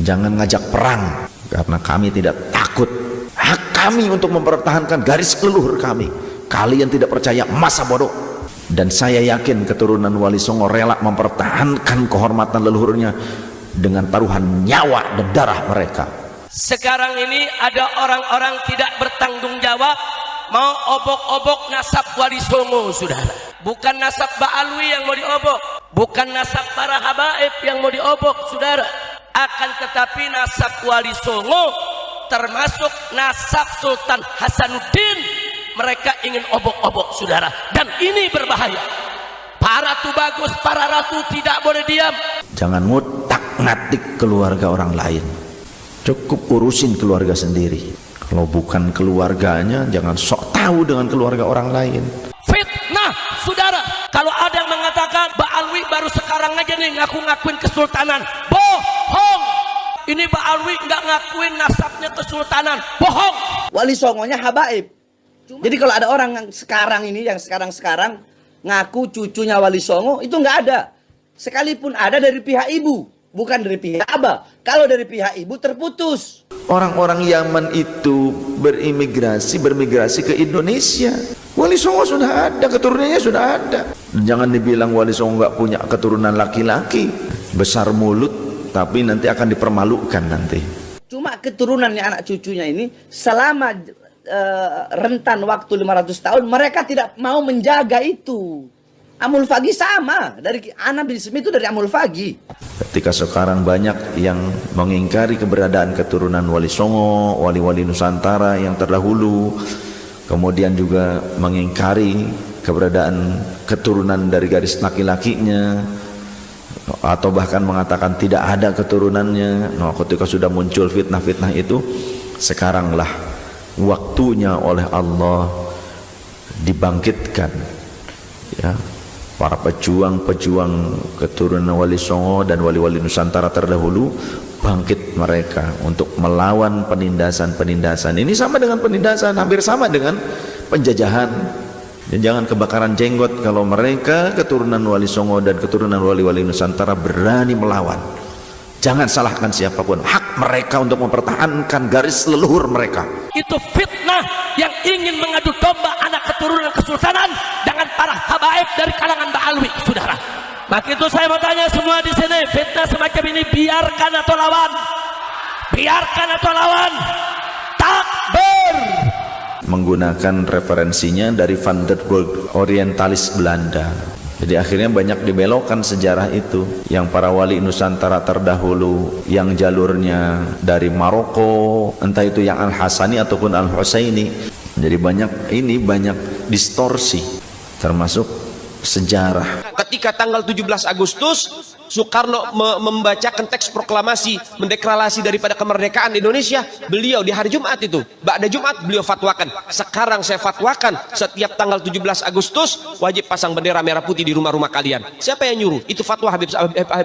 Jangan ngajak perang, karena kami tidak takut. Hak kami untuk mempertahankan garis leluhur kami. Kalian tidak percaya, masa bodoh. Dan saya yakin keturunan Wali Songo rela mempertahankan kehormatan leluhurnya dengan taruhan nyawa dan darah mereka. Sekarang ini ada orang-orang tidak bertanggung jawab, mau obok-obok nasab Wali Songo, saudara. Bukan nasab Ba'alwi yang mau diobok, bukan nasab para habaib yang mau diobok, saudara. Akan tetapi nasab Wali Songo termasuk nasab Sultan Hasanuddin. Mereka ingin obok-obok, saudara, dan ini berbahaya. Para tubagus, para ratu tidak boleh diam. Jangan ngutak-ngatik keluarga orang lain. Cukup urusin keluarga sendiri. Kalau bukan keluarganya, jangan sok tahu dengan keluarga orang lain. Fitnah, saudara. Kalau ada yang mengatakan Ba'alwi baru sekarang aja nih ngaku-ngakuin kesultanan, bohong. Ini Ba'alwi nggak ngakuin nasabnya kesultanan, bohong. Wali Songonya habaib. Jadi kalau ada orang yang sekarang ini, yang sekarang ngaku cucunya Wali Songo, itu nggak ada. Sekalipun ada dari pihak ibu, bukan dari pihak abah. Kalau dari pihak ibu terputus. Orang-orang Yaman itu bermigrasi ke Indonesia. Wali Songo sudah ada, keturunannya sudah ada. Jangan dibilang Wali Songo nggak punya keturunan laki-laki. Besar mulut, tapi nanti akan dipermalukan nanti. Cuma keturunannya anak cucunya ini selama rentan waktu 500 tahun mereka tidak mau menjaga itu. Amul Fagi sama, dari Anabisme itu dari Amul Fagi. Ketika sekarang banyak yang mengingkari keberadaan keturunan Wali Songo, wali-wali Nusantara yang terdahulu, kemudian juga mengingkari keberadaan keturunan dari garis laki-lakinya, atau bahkan mengatakan tidak ada keturunannya. Nah, ketika sudah muncul fitnah-fitnah itu, sekaranglah waktunya oleh Allah dibangkitkan, ya, para pejuang-pejuang keturunan Wali Songo dan wali-wali Nusantara terdahulu, bangkit mereka untuk melawan penindasan-penindasan. Ini sama dengan penindasan, hampir sama dengan penjajahan. Dan jangan kebakaran jenggot kalau mereka keturunan Wali Songo dan keturunan wali-wali Nusantara berani melawan. Jangan salahkan siapapun, hak mereka untuk mempertahankan garis leluhur mereka. Itu fitnah yang ingin mengadu domba anak keturunan kesultanan dengan para habaib dari kalangan Ba'alwi, saudara. Maka itu saya mau tanya semua di sini, fitnah semacam ini biarkan atau lawan? Biarkan atau lawan? Takbir. Menggunakan referensinya dari Van der Burg, orientalis Belanda. Jadi akhirnya banyak dibelokkan sejarah itu, yang para wali Nusantara terdahulu yang jalurnya dari Maroko, entah itu yang Al-Hasani ataupun Al-Husaini. Jadi banyak distorsi, termasuk sejarah. Ketika tanggal 17 Agustus Soekarno membacakan teks proklamasi mendeklarasi daripada kemerdekaan Indonesia, beliau di hari Jumat itu, ba'da Jumat beliau fatwakan, sekarang saya fatwakan setiap tanggal 17 Agustus wajib pasang bendera merah putih di rumah-rumah kalian. Siapa yang nyuruh? Itu fatwa Habib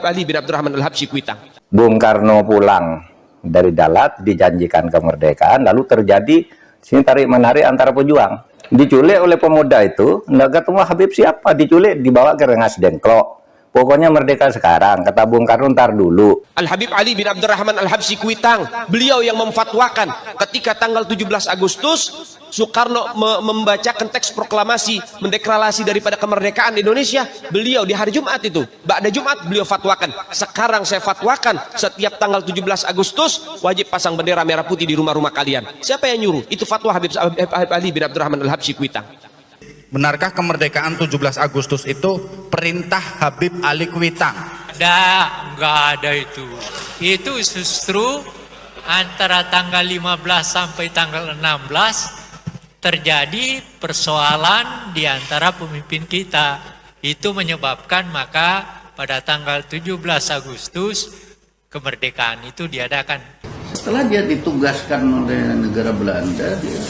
Ali bin Abdurrahman Al-Habsyi Kuitang. Bung Karno pulang dari Dalat, dijanjikan kemerdekaan, lalu terjadi sini tarik menarik antara pejuang. Diculik oleh pemuda itu, nggak ketemu Habib siapa, diculik, dibawa ke Rengas Dengklok. Pokoknya merdeka sekarang, kata Bung Karno, ntar dulu. Al-Habib Ali bin Abdurrahman Al-Habsyi Kuitang, beliau yang memfatwakan ketika tanggal 17 Agustus Soekarno membacakan teks proklamasi mendeklarasi daripada kemerdekaan Indonesia, beliau di hari Jumat itu, ba'da Jumat beliau fatwakan, sekarang saya fatwakan setiap tanggal 17 Agustus wajib pasang bendera merah putih di rumah-rumah kalian. Siapa yang nyuruh? Itu fatwa Habib Ali bin Abdurrahman Al-Habsyi Kuitang. Benarkah kemerdekaan 17 Agustus itu perintah Habib Ali Kuitang? Enggak ada itu. Itu justru antara tanggal 15 sampai tanggal 16 terjadi persoalan di antara pemimpin kita. Itu menyebabkan maka pada tanggal 17 Agustus kemerdekaan itu diadakan. Setelah dia ditugaskan oleh negara Belanda, dia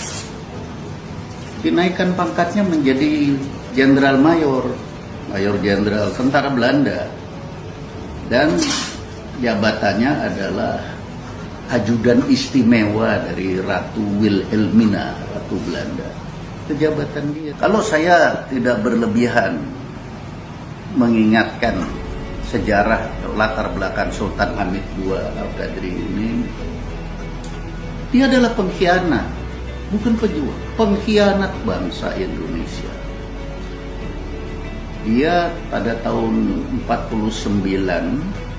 dinaikkan pangkatnya menjadi jenderal mayor jenderal tentara Belanda, dan jabatannya adalah ajudan istimewa dari Ratu Wilhelmina, Ratu Belanda. Itu jabatan dia. Kalau saya tidak berlebihan mengingatkan sejarah latar belakang Sultan Hamid II Al-Qadri ini, dia adalah pengkhianat, bukan pejuang, pengkhianat bangsa Indonesia. Dia pada tahun 49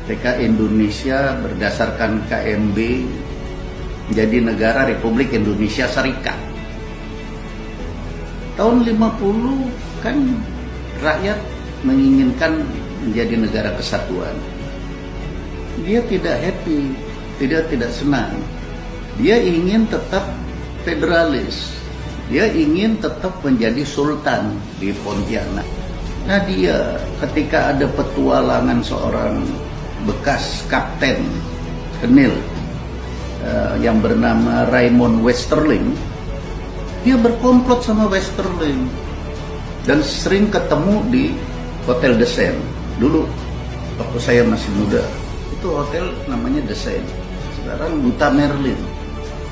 ketika Indonesia berdasarkan KMB menjadi negara Republik Indonesia Serikat. Tahun 50 kan rakyat menginginkan menjadi negara kesatuan. Dia tidak happy, tidak senang. Dia ingin tetap federalis. Dia ingin tetap menjadi sultan di Pontianak. Nah, dia ketika ada petualangan seorang bekas kapten Kenil yang bernama Raymond Westerling, dia berkomplot sama Westerling dan sering ketemu di Hotel De Seine. Dulu waktu saya masih muda, itu hotel namanya De Seine, sekarang Duta Merlin.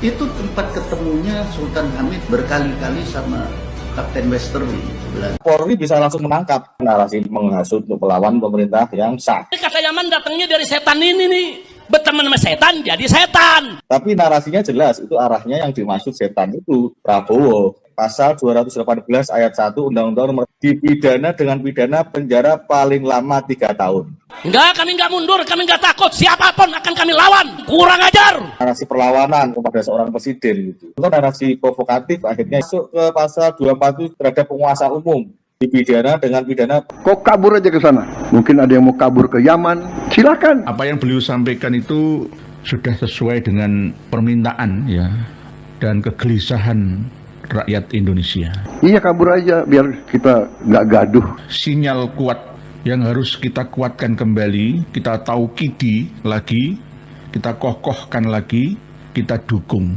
Itu tempat ketemunya Sultan Hamid berkali-kali sama Kapten Westerling. Polri bisa langsung menangkap narasi menghasut untuk melawan pemerintah yang sah. Kata Yaman datangnya dari setan ini nih. Berteman sama setan jadi setan. Tapi narasinya jelas, itu arahnya yang dimaksud setan itu Prabowo. Pasal 218 ayat 1 Undang-Undang Nomor dipidana dengan pidana penjara paling lama 3 tahun. Enggak, kami enggak mundur, kami enggak takut. Siapapun akan kami lawan. Kurang ajar. Narasi perlawanan kepada seorang presiden gitu. Itu narasi provokatif, akhirnya masuk ke pasal 24 terhadap penguasa umum. Dipidana dengan pidana. Kok kabur aja ke sana? Mungkin ada yang mau kabur ke Yaman. Silakan. Apa yang beliau sampaikan itu sudah sesuai dengan permintaan ya dan kegelisahan rakyat Indonesia. Iya, kabur aja biar kita nggak gaduh. Sinyal kuat yang harus kita kuatkan kembali, kita taukidi lagi, kita kokohkan lagi, kita dukung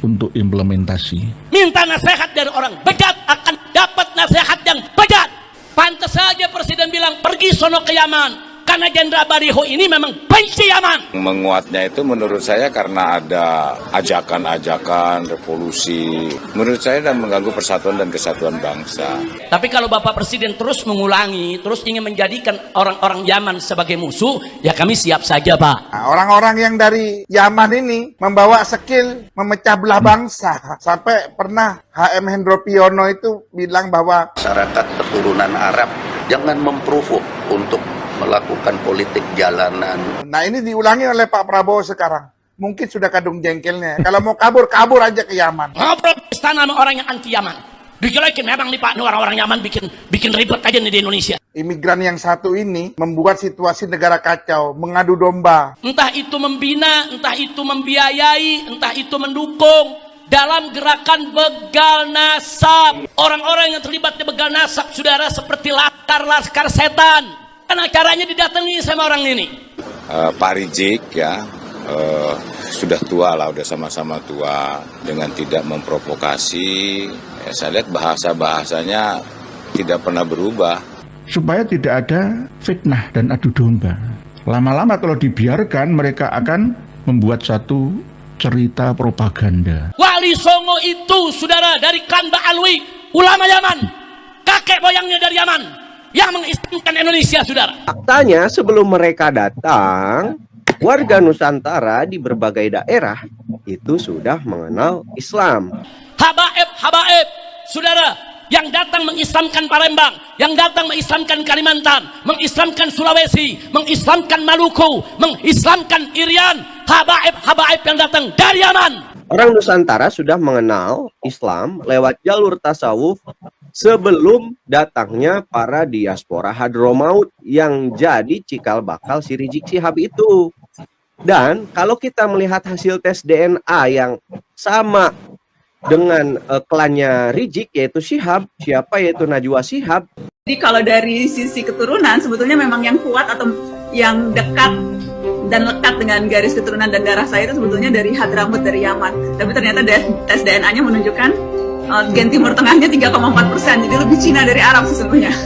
untuk implementasi. Minta nasihat dari orang bejat akan dapat nasihat yang bejat. Pantas saja Presiden bilang pergi sono ke Yaman. Karena Jenderal Bariho ini memang benci Yaman. Menguatnya itu menurut saya karena ada ajakan-ajakan revolusi. Menurut saya dan mengganggu persatuan dan kesatuan bangsa. Tapi kalau Bapak Presiden terus mengulangi, terus ingin menjadikan orang-orang Yaman sebagai musuh, ya kami siap saja, Pak. Nah, orang-orang yang dari Yaman ini membawa skill memecah belah bangsa. Sampai pernah HM Hendro Priyono itu bilang bahwa Masyarakat keturunan Arab jangan memprovok untuk melakukan politik jalanan. Nah, ini diulangi oleh Pak Prabowo sekarang. Mungkin sudah kadung jengkelnya. Kalau mau kabur, kabur aja ke Yaman. Ngobrol istana sama orang yang anti Yaman. Dijelekin memang nih Pak, orang-orang Yaman bikin ribet aja nih di Indonesia. Imigran yang satu ini membuat situasi negara kacau, mengadu domba. Entah itu membina, entah itu membiayai, entah itu mendukung dalam gerakan begal nasab. Orang-orang yang terlibat di begal nasab, saudara, seperti laskar setan. Kan acaranya didatangi sama orang ini. Pak Rizik ya sudah tua lah, udah sama-sama tua. Dengan tidak memprovokasi, ya, saya lihat bahasanya tidak pernah berubah. Supaya tidak ada fitnah dan adu domba. Lama-lama kalau dibiarkan mereka akan membuat satu cerita propaganda. Wali Songo itu, saudara, dari klan Ba'alwi, ulama Yaman, kakek moyangnya dari Yaman, yang mengislamkan Indonesia, saudara. Faktanya sebelum mereka datang, warga Nusantara di berbagai daerah itu sudah mengenal Islam. Habaib, saudara, yang datang mengislamkan Palembang, yang datang mengislamkan Kalimantan, mengislamkan Sulawesi, mengislamkan Maluku, mengislamkan Irian, habaib yang datang dari Yaman. Orang Nusantara sudah mengenal Islam lewat jalur tasawuf sebelum datangnya para diaspora Hadramaut yang jadi cikal bakal si Rizik Syihab itu. Dan kalau kita melihat hasil tes DNA yang sama dengan klannya Rizik, yaitu Syihab, siapa yaitu Najwa Shihab. Jadi kalau dari sisi keturunan sebetulnya memang yang kuat atau yang dekat dan lekat dengan garis keturunan dan darah saya itu sebetulnya dari Hadramaut, dari Yaman. Tapi ternyata tes DNA-nya menunjukkan gen Timur Tengahnya 3,4%, jadi lebih Cina dari Arab sesungguhnya.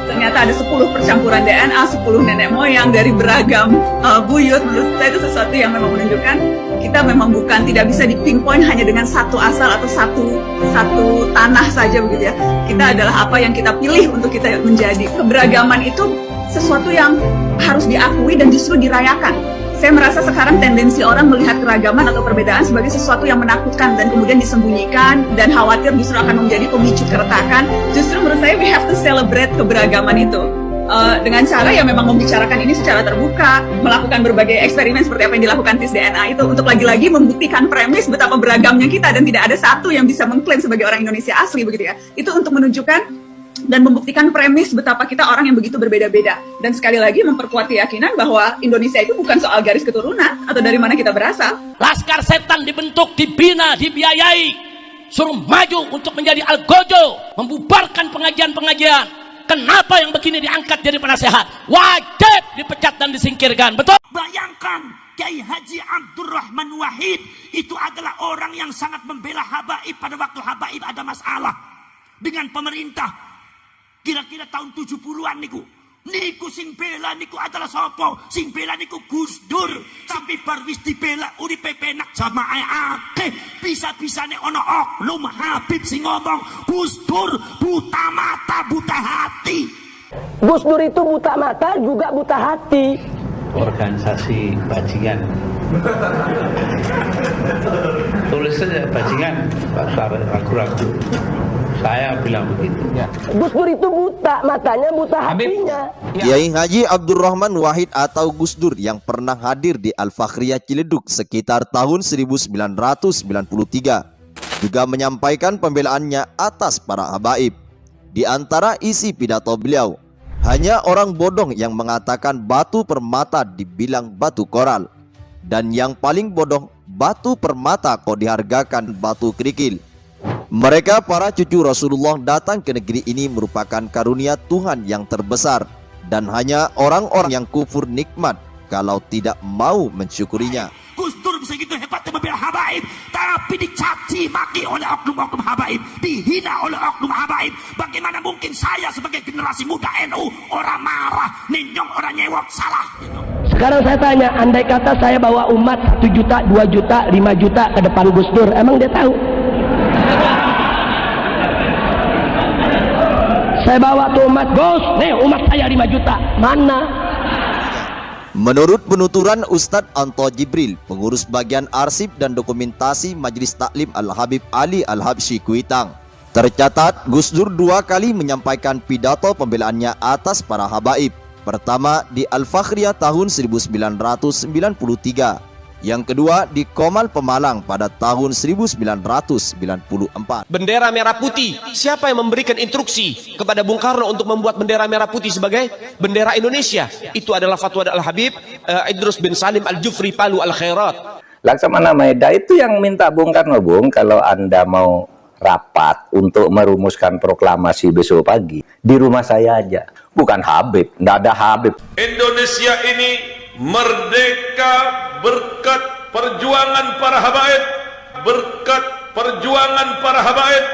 Ternyata ada 10 percampuran DNA, 10 nenek moyang dari beragam buyut. Menurut saya itu sesuatu yang memang menunjukkan kita memang tidak bisa dipinpoint hanya dengan satu asal atau satu tanah saja begitu ya. Kita adalah apa yang kita pilih untuk kita menjadi. Keberagaman itu sesuatu yang harus diakui dan justru dirayakan. Saya merasa sekarang tendensi orang melihat keragaman atau perbedaan sebagai sesuatu yang menakutkan dan kemudian disembunyikan dan khawatir justru akan menjadi pemicu keretakan. Justru menurut saya we have to celebrate keberagaman itu. Dengan cara ya memang membicarakan ini secara terbuka, melakukan berbagai eksperimen seperti apa yang dilakukan tes DNA itu untuk lagi-lagi membuktikan premis betapa beragamnya kita dan tidak ada satu yang bisa mengklaim sebagai orang Indonesia asli begitu ya. Itu untuk menunjukkan dan membuktikan premis betapa kita orang yang begitu berbeda-beda. Dan sekali lagi memperkuat keyakinan bahwa Indonesia itu bukan soal garis keturunan atau dari mana kita berasal. Laskar setan dibentuk, dibina, dibiayai, suruh maju untuk menjadi algojo, membubarkan pengajian-pengajian. Kenapa yang begini diangkat jadi penasehat? Wajib dipecat dan disingkirkan. Betul? Bayangkan Kiai Haji Abdurrahman Wahid itu adalah orang yang sangat membela habaib pada waktu habaib ada masalah dengan pemerintah. Kira-kira tahun 70-an niku. Niku sing bela niku adalah sopo? Sing bela niku Gus Dur. Tapi barwis dibela uripe penak jamaah akeh. Bisa-bisane ono oknum Habib sing ngomong Gus Dur buta mata, buta hati. Gus Dur itu buta mata juga buta hati. Organisasi bajingan. Tulis saja bajingan, ragu-ragu. Saya bilang begitu. Gus Dur itu buta matanya, buta hatinya. Kiai Haji Abdurrahman Wahid atau Gus Dur yang pernah hadir di Al-Fakhriyah Ciledug sekitar tahun 1993 juga menyampaikan pembelaannya atas para habaib. Di antara isi pidato beliau, hanya orang bodoh yang mengatakan batu permata dibilang batu koral, dan yang paling bodoh, batu permata kok dihargakan batu kerikil. Mereka para cucu Rasulullah datang ke negeri ini merupakan karunia Tuhan yang terbesar, dan hanya orang-orang yang kufur nikmat kalau tidak mau mensyukurinya. Gus Dur begitu hebatnya membela habaib, tapi dicaci maki oleh oknum-oknum habaib, dihina oleh oknum habaib. Bagaimana mungkin saya sebagai generasi muda NU orang marah, ninyong orang nyewok salah. Sekarang saya tanya, andai kata saya bawa umat 1 juta, 2 juta, 5 juta ke depan Gus Dur, emang dia tahu? Saya bawa tuh umat, Gus, nih umat saya 5 juta, mana? Menurut penuturan Ustadz Anto Jibril, pengurus bagian arsip dan dokumentasi Majelis Taklim Al-Habib Ali Al-Habsyi Kuitang, tercatat Gus Dur 2 kali menyampaikan pidato pembelaannya atas para habaib. Pertama di Al-Fakhriyah tahun 1993, yang kedua di Komal Pemalang pada tahun 1994. Bendera merah putih, siapa yang memberikan instruksi kepada Bung Karno untuk membuat bendera merah putih sebagai bendera Indonesia? Itu adalah fatwa Al-Habib Idrus bin Salim Al-Jufri Palu Al-Khairat. Laksamana Maeda itu yang minta Bung Karno, Bung, kalau Anda mau rapat untuk merumuskan proklamasi besok pagi, di rumah saya aja. Bukan Habib, nggak ada Habib. Indonesia ini merdeka berkat perjuangan para habaib, berkat perjuangan para habaib.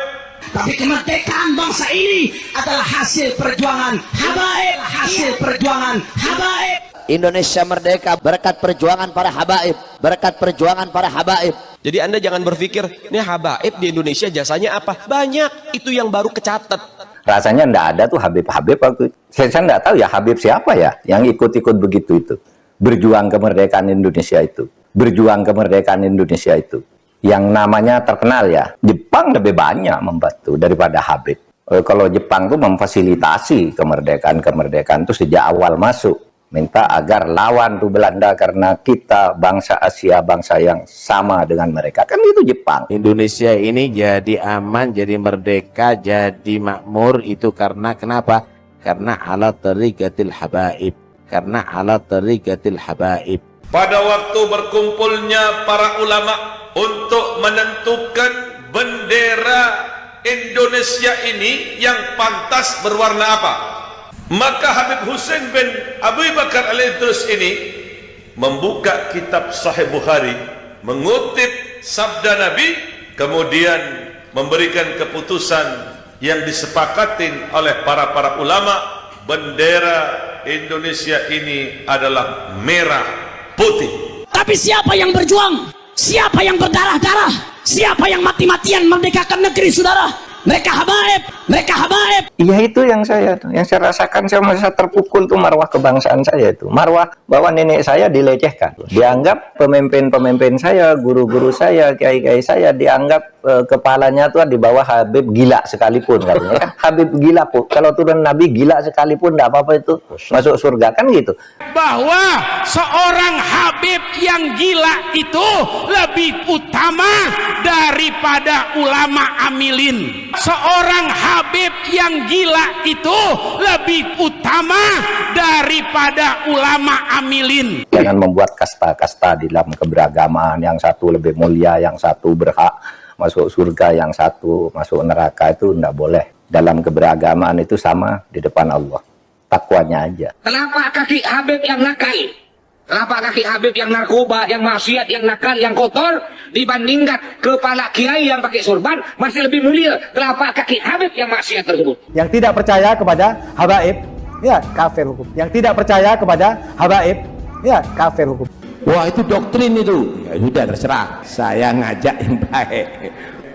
Tapi kemerdekaan bangsa ini adalah hasil perjuangan habaib, hasil perjuangan habaib. Indonesia merdeka berkat perjuangan para habaib, berkat perjuangan para habaib. Jadi Anda jangan berpikir, ini habaib di Indonesia jasanya apa? Banyak, itu yang baru kecatat. Rasanya nggak ada tuh Habib-Habib waktu itu. Saya nggak tahu ya Habib siapa ya yang ikut-ikut begitu itu. Berjuang kemerdekaan Indonesia itu. Berjuang kemerdekaan Indonesia itu. Yang namanya terkenal ya. Jepang lebih banyak membantu daripada Habib. Kalau Jepang tuh memfasilitasi kemerdekaan itu sejak awal masuk. Minta agar lawan tuh Belanda karena kita bangsa Asia, bangsa yang sama dengan mereka. Kan itu Jepang. Indonesia ini jadi aman, jadi merdeka, jadi makmur itu karena kenapa? Karena ala tariqatil habaib. Karena ala tariqatil habaib. Pada waktu berkumpulnya para ulama untuk menentukan bendera Indonesia ini yang pantas berwarna apa, maka Habib Hussein bin Abu Bakar Al-Idrus ini membuka kitab Sahih Bukhari, mengutip sabda Nabi, kemudian memberikan keputusan yang disepakatin oleh para ulama. Bendera Indonesia ini adalah merah putih. Tapi siapa yang berjuang? Siapa yang berdarah-darah? Siapa yang mati-matian merdekakan negeri, saudara? Mereka habaib. Mereka habaib. Iya, itu yang saya rasakan. Saya merasa terpukul tuh marwah kebangsaan saya itu. Marwah bahwa nenek saya dilecehkan. Dianggap pemimpin-pemimpin saya, guru-guru saya, kiai-kiai saya dianggap kepalanya tuh di bawah Habib gila sekalipun katanya. Kan Habib gila pun. Kalau turun Nabi gila sekalipun enggak apa-apa itu masuk surga kan gitu. Bahwa seorang Habib yang gila itu lebih utama daripada ulama amilin. Seorang Habib yang gila itu lebih utama daripada ulama amilin. Jangan membuat kasta-kasta di dalam keberagaman, yang satu lebih mulia, yang satu berhak masuk surga, yang satu masuk neraka, itu tidak boleh. Dalam keberagaman itu sama di depan Allah. Takwanya aja. Kenapa kaki Habib yang nakal? Kenapa kaki Habib yang narkoba, yang maksiat, yang nakal, yang kotor dibandingkan kepala kiai yang pakai sorban masih lebih mulia? Kenapa kaki Habib yang maksiat tersebut? Yang tidak percaya kepada habaib, ya kafir hukum. Yang tidak percaya kepada habaib, ya kafir hukum. Wah, itu doktrin itu. Ya sudah, terserah. Saya ngajak yang baik.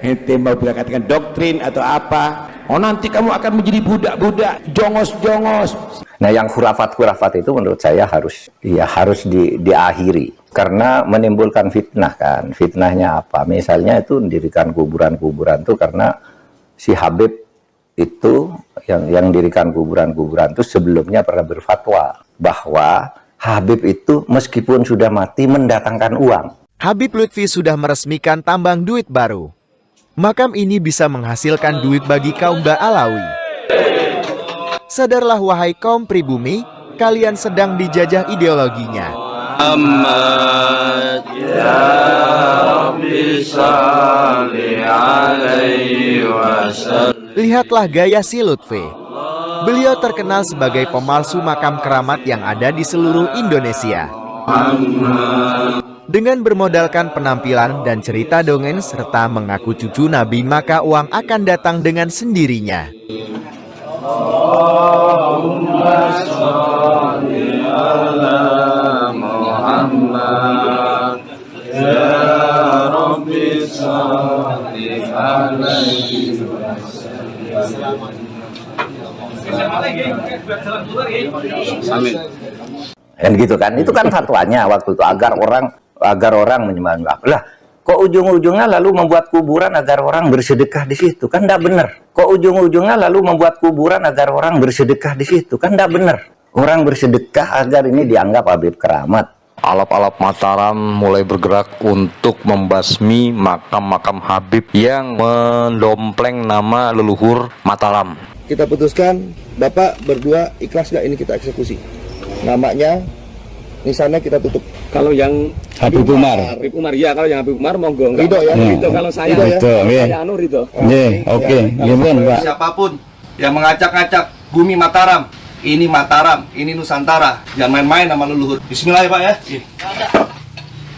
Ente mau katakan doktrin atau apa? Oh, nanti kamu akan menjadi budak-budak, jongos-jongos. Nah, yang khurafat-khurafat itu menurut saya harus diakhiri. Karena menimbulkan fitnah kan. Fitnahnya apa? Misalnya itu mendirikan kuburan-kuburan itu karena si Habib itu yang dirikan kuburan-kuburan itu sebelumnya pernah berfatwa bahwa Habib itu meskipun sudah mati mendatangkan uang. Habib Lutfi sudah meresmikan tambang duit baru. Makam ini bisa menghasilkan duit bagi kaum Ba'alawi. Sadarlah wahai kaum pribumi, kalian sedang dijajah ideologinya. Lihatlah gaya si Lutfi. Beliau terkenal sebagai pemalsu makam keramat yang ada di seluruh Indonesia. Dengan bermodalkan penampilan dan cerita dongeng serta mengaku cucu Nabi, maka uang akan datang dengan sendirinya. Allahumma sholli ala Muhammad ya Rabbi sholli alaihi wasallam. Kan gitu kan, itu kan fatwanya waktu itu agar orang menyembah. Lah, kok ujung-ujungnya lalu membuat kuburan agar orang bersedekah di situ? Kan tidak benar. Kok ujung-ujungnya lalu membuat kuburan agar orang bersedekah di situ? Kan tidak benar. Orang bersedekah agar ini dianggap Habib keramat. Alap-alap Mataram mulai bergerak untuk membasmi makam-makam Habib yang mendompleng nama leluhur Mataram. Kita putuskan, Bapak berdua ikhlas gak ini kita eksekusi? Namanya, nisannya kita tutup. Kalau yang Habib Umar. Habib Umar, ya kalau yang Habib Umar monggo. Ridho ya? Ridho kalau saya. Ridho ya? Saya anu Ridho. Oke. Gimana Pak? Siapapun yang mengacak-ngacak bumi Mataram, ini Mataram, ini Nusantara. Jangan main-main sama leluhur. Bismillah ya Pak ya.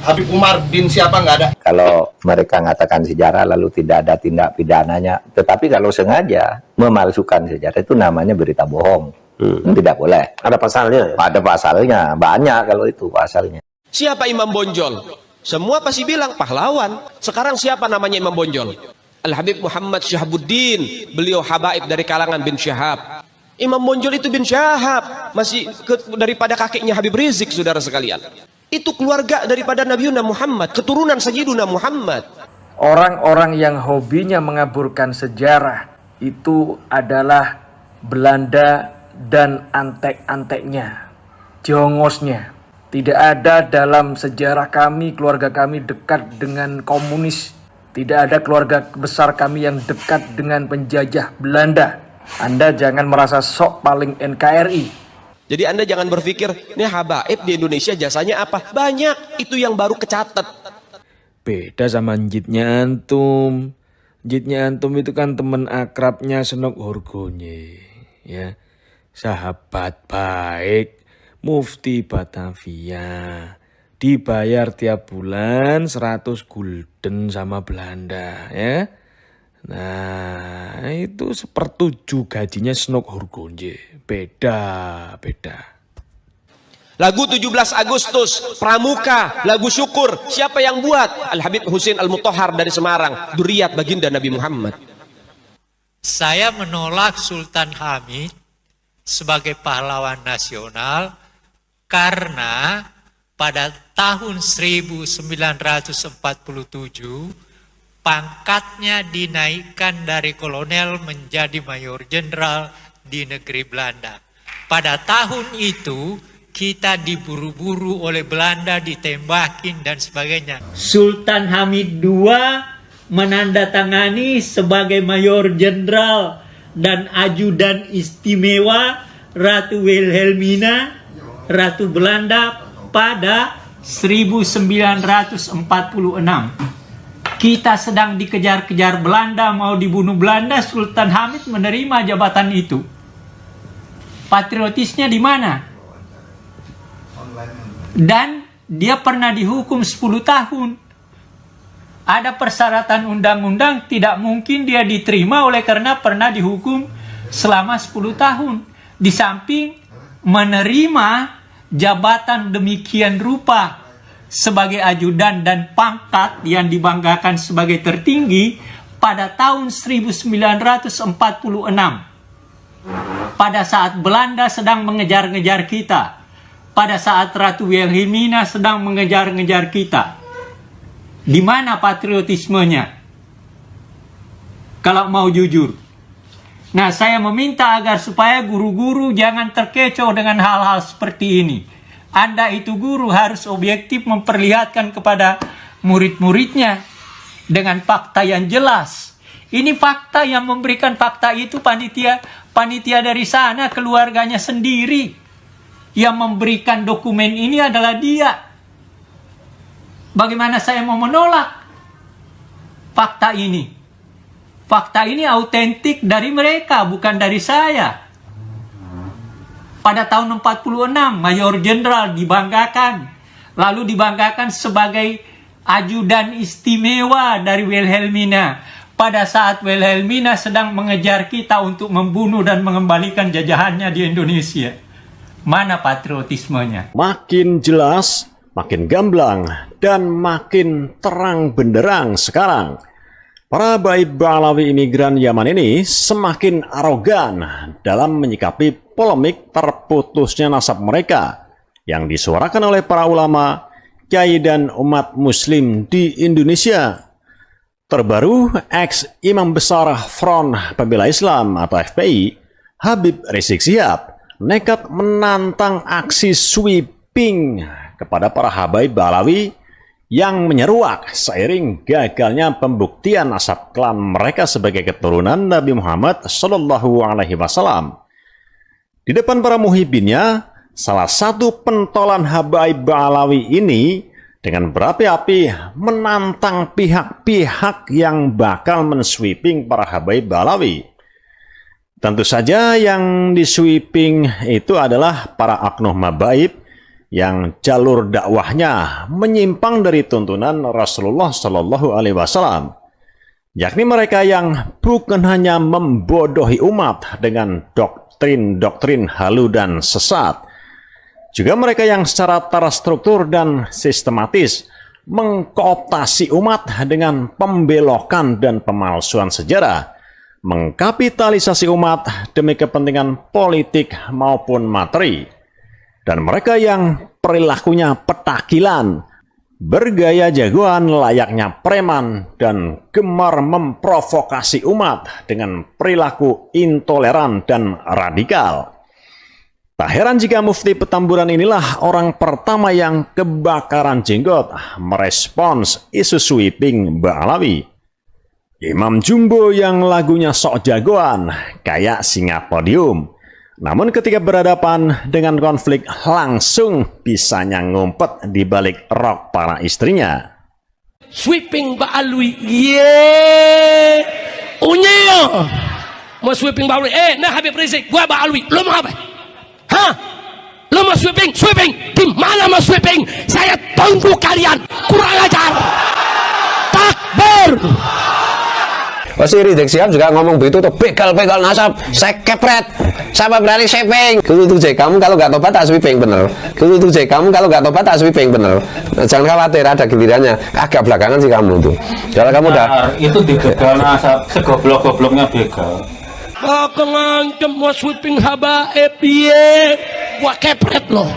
Habib Umar bin siapa nggak ada. Kalau mereka mengatakan sejarah lalu tidak ada tindak pidananya, tetapi kalau sengaja memalsukan sejarah itu namanya berita bohong. Tidak boleh. Ada pasalnya? Ada pasalnya, banyak kalau itu pasalnya. Siapa Imam Bonjol? Semua pasti bilang pahlawan. Sekarang siapa namanya Imam Bonjol? Al-Habib Muhammad Syahabuddin. Beliau habaib dari kalangan bin Syahab. Imam Bonjol itu bin Syahab. Masih daripada kakeknya Habib Rizik, saudara sekalian. Itu keluarga daripada Nabiuna Muhammad, keturunan Sayyiduna Muhammad. Orang-orang yang hobinya mengaburkan sejarah itu adalah Belanda dan antek-anteknya, jongosnya. Tidak ada dalam sejarah kami, keluarga kami dekat dengan komunis. Tidak ada keluarga besar kami yang dekat dengan penjajah Belanda. Anda jangan merasa sok paling NKRI. Jadi Anda jangan berpikir, ini habaib di Indonesia jasanya apa? Banyak, itu yang baru kecatat. Beda sama njitnya antum. Njitnya antum itu kan teman akrabnya Senok Horgonye. Ya, sahabat baik, mufti Batavia. Dibayar tiap bulan 100 gulden sama Belanda. Ya. Nah, itu sepertujuh gajinya Senok Horgonye. Beda. Lagu 17 Agustus, Pramuka, lagu syukur. Siapa yang buat? Al-Habib Husin Al-Mutahhar dari Semarang, Duriyat baginda Nabi Muhammad. Saya menolak Sultan Hamid sebagai pahlawan nasional karena pada tahun 1947 pangkatnya dinaikkan dari kolonel menjadi mayor jenderal di negeri Belanda. Pada tahun itu kita diburu-buru oleh Belanda, ditembakin dan sebagainya. Sultan Hamid II menandatangani sebagai mayor jenderal dan ajudan istimewa Ratu Wilhelmina, Ratu Belanda pada 1946. Kita sedang dikejar-kejar Belanda, mau dibunuh Belanda, Sultan Hamid menerima jabatan itu. Patriotisnya di mana? Dan dia pernah dihukum 10 tahun. Ada persyaratan undang-undang, tidak mungkin dia diterima oleh karena pernah dihukum selama 10 tahun. Di samping menerima jabatan demikian rupa sebagai ajudan dan pangkat yang dibanggakan sebagai tertinggi pada tahun 1946. Pada saat Belanda sedang mengejar-ngejar kita. Pada saat Ratu Wilhelmina sedang mengejar-ngejar kita. Di mana patriotismenya? Kalau mau jujur. Nah, saya meminta agar supaya guru-guru jangan terkecoh dengan hal-hal seperti ini. Anda itu guru harus objektif memperlihatkan kepada murid-muridnya dengan fakta yang jelas. Ini fakta, yang memberikan fakta itu panitia dari sana, keluarganya sendiri. Yang memberikan dokumen ini adalah dia. Bagaimana saya mau menolak fakta ini? Fakta ini autentik dari mereka, bukan dari saya. Pada tahun 46, Mayor Jenderal dibanggakan. Lalu dibanggakan sebagai ajudan istimewa dari Wilhelmina. Pada saat Wilhelmina sedang mengejar kita untuk membunuh dan mengembalikan jajahannya di Indonesia. Mana patriotismenya? Makin jelas, makin gamblang, dan makin terang benderang sekarang. Para Habaib Ba'alawi imigran Yaman ini semakin arogan dalam menyikapi polemik terputusnya nasab mereka yang disuarakan oleh para ulama, kiai dan umat muslim di Indonesia. Terbaru, ex-imam besar Front Pembela Islam atau FPI, Habib Rizik Syihab, nekat menantang aksi sweeping kepada para Habaib Ba'alawi yang menyeruak seiring gagalnya pembuktian nasab klan mereka sebagai keturunan Nabi Muhammad SAW. Di depan para muhibinnya, salah satu pentolan Habaib Ba'alawi ini dengan berapi-api menantang pihak-pihak yang bakal mensweeping para Habaib Ba'alawi. Tentu saja yang disweeping itu adalah para aknoh mabaib yang jalur dakwahnya menyimpang dari tuntunan Rasulullah Shallallahu Alaihi Wasallam, yakni mereka yang bukan hanya membodohi umat dengan doktrin-doktrin halu dan sesat, juga mereka yang secara terstruktur dan sistematis mengkooptasi umat dengan pembelokan dan pemalsuan sejarah, mengkapitalisasi umat demi kepentingan politik maupun materi, dan mereka yang perilakunya petakilan, bergaya jagoan layaknya preman, dan gemar memprovokasi umat dengan perilaku intoleran dan radikal. Tak heran jika Mufti Petamburan inilah orang pertama yang kebakaran jenggot merespons isu sweeping Ba'alawi. Imam Jumbo yang lagunya sok jagoan, kayak singa podium. Namun ketika berhadapan dengan konflik langsung bisanya ngumpet di balik rok para istrinya. Sweeping Ba'alawi, yeay, unyil. Mau sweeping Ba'alawi, nah Habib Rizik, gua Ba'alawi, lo mau apa? Hah? Lo mau sweeping? Sweeping? Di mana mau sweeping? Saya tunggu kalian, kurang ajar. Takbir. Pasti Rizik Syihab juga ngomong begitu tuh, begal-begal nasab, saya kepret, siapa berani sweeping? Dulu tuh kamu kalau nggak tobat tak sweeping bener. Dulu tuh kamu kalau nggak tobat tak sweeping bener. Jangan khawatir, ada gilirannya. Agak belakangan sih kamu tuh. Kalau kamu udah itu dibegal nasab, segoblok-gobloknya begal. Aku ngancem mau sweeping habaib, ye, gua kepret loh.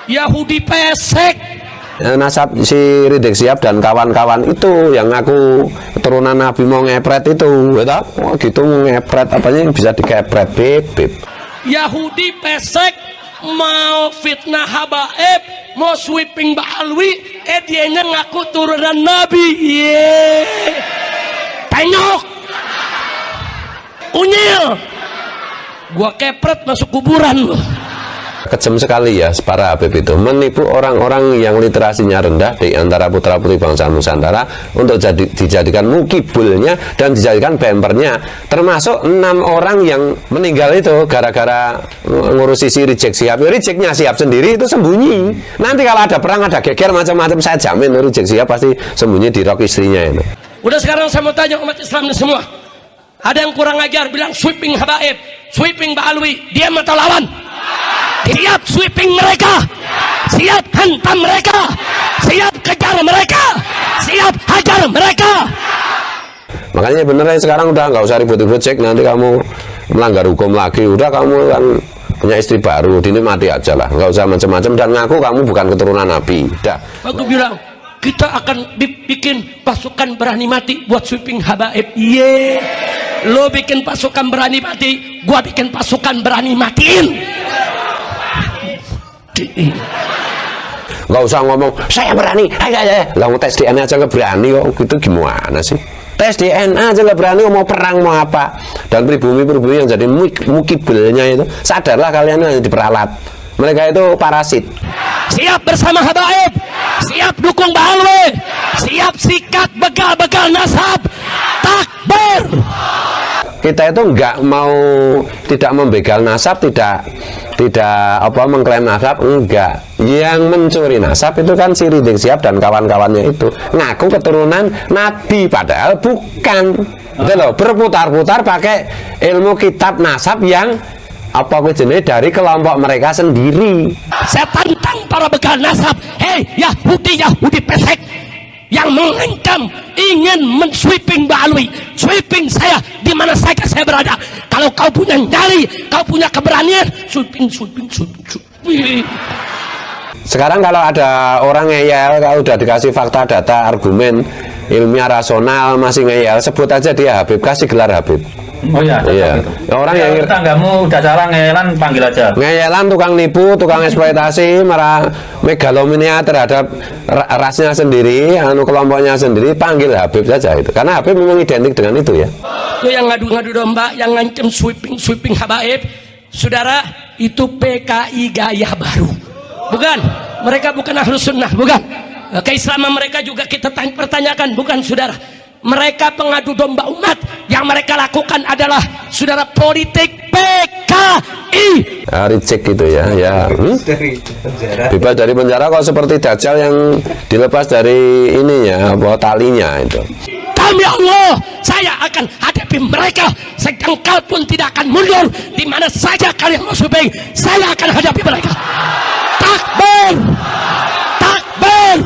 Yahudi pesek. Nasab si Rizik Syihab dan kawan-kawan itu yang ngaku keturunan Nabi mau ngepret itu, gitu. Oh, gitu mau ngepret, apanya yang bisa dikepret, beb. Yahudi pesek mau fitnah habaib, mau sweeping Ba'alwi, dianya ngaku turunan Nabi. Ye, penyok, unyil, gua kepret masuk kuburan loh. Kejam sekali ya para Habib itu menipu orang-orang yang literasinya rendah di antara putra-putri bangsa Nusantara untuk dijadikan mukibulnya dan dijadikan bempernya, termasuk 6 orang yang meninggal itu gara-gara ngurusi si Rizik Syihab. Riziknya Syihab sendiri itu sembunyi. Nanti kalau ada perang, ada geger macam-macam, saya jamin Rizik Syihab pasti sembunyi di rok istrinya itu. Udah, sekarang saya mau tanya umat Islam semua, ada yang kurang ajar bilang sweeping habaib, sweeping Ba'alwi, diam atau lawan? Siap sweeping mereka, siap hantam mereka, siap kejar mereka, siap hajar mereka. Makanya beneran sekarang udah nggak usah ribut-ribut, cek nanti kamu melanggar hukum lagi. Udah, kamu kan punya istri baru, dinikmati aja lah, nggak usah macam-macam dan ngaku kamu bukan keturunan Nabi. Dah. Aku bilang kita akan bikin pasukan berani mati buat sweeping habaib. Ye, lo bikin pasukan berani mati, gua bikin pasukan berani matiin. Nggak usah ngomong saya berani, lah mau tes DNA aja nggak berani kok, gitu gimana sih? Tes DNA aja nggak berani, mau perang mau apa? Dan pribumi-pribumi yang jadi mukibelnya itu, sadarlah kalian yang diperalat, mereka itu parasit. Siap bersama habaib, siap dukung Ba'alwi, siap sikat begal-begal nasab, takbir. Kita itu nggak mau, tidak membegal nasab, tidak mengklaim nasab, enggak. Yang mencuri nasab itu kan si Rizik Syihab dan kawan-kawannya itu ngaku keturunan Nabi padahal bukan. Itu loh, berputar-putar pakai ilmu kitab nasab yang jenis dari kelompok mereka sendiri. Saya tantang para begal nasab, hei Yahudi pesek yang mengancam ingin men-sweeping Ba'alwi, sweeping saya di mana saja saya berada. Kalau kau punya nyali, kau punya keberanian, sweeping. Sekarang kalau ada orang ngeyel, kalau udah dikasih fakta, data, argumen ilmiah rasional masih ngeyel, sebut aja dia Habib, kasih gelar Habib. Oh iya. Iya. Orang yang tetanggamu udah salah ngeyelan, panggil aja. Ngeyelan, tukang nipu, tukang eksploitasi, marah megalomania terhadap rasnya sendiri, kelompoknya sendiri, panggil Habib saja itu. Karena Habib memang identik dengan itu ya. Itu yang ngadu-ngadu domba, yang ngancem sweeping habaib, saudara, itu PKI gaya baru. Bukan, mereka bukan Ahlus Sunnah, bukan. Keislaman mereka juga kita pertanyakan, bukan saudara. Mereka pengadu domba umat, yang mereka lakukan adalah saudara politik PKI. Rizik gitu ya, Dari penjara. Bebas dari penjara kok seperti Dajjal yang dilepas dari ininya, talinya itu. Demi Allah, saya akan hadapi mereka, sejengkal pun tidak akan mundur. Di mana saja kalian mau sweeping, saya akan hadapi mereka. Takbir, takbir.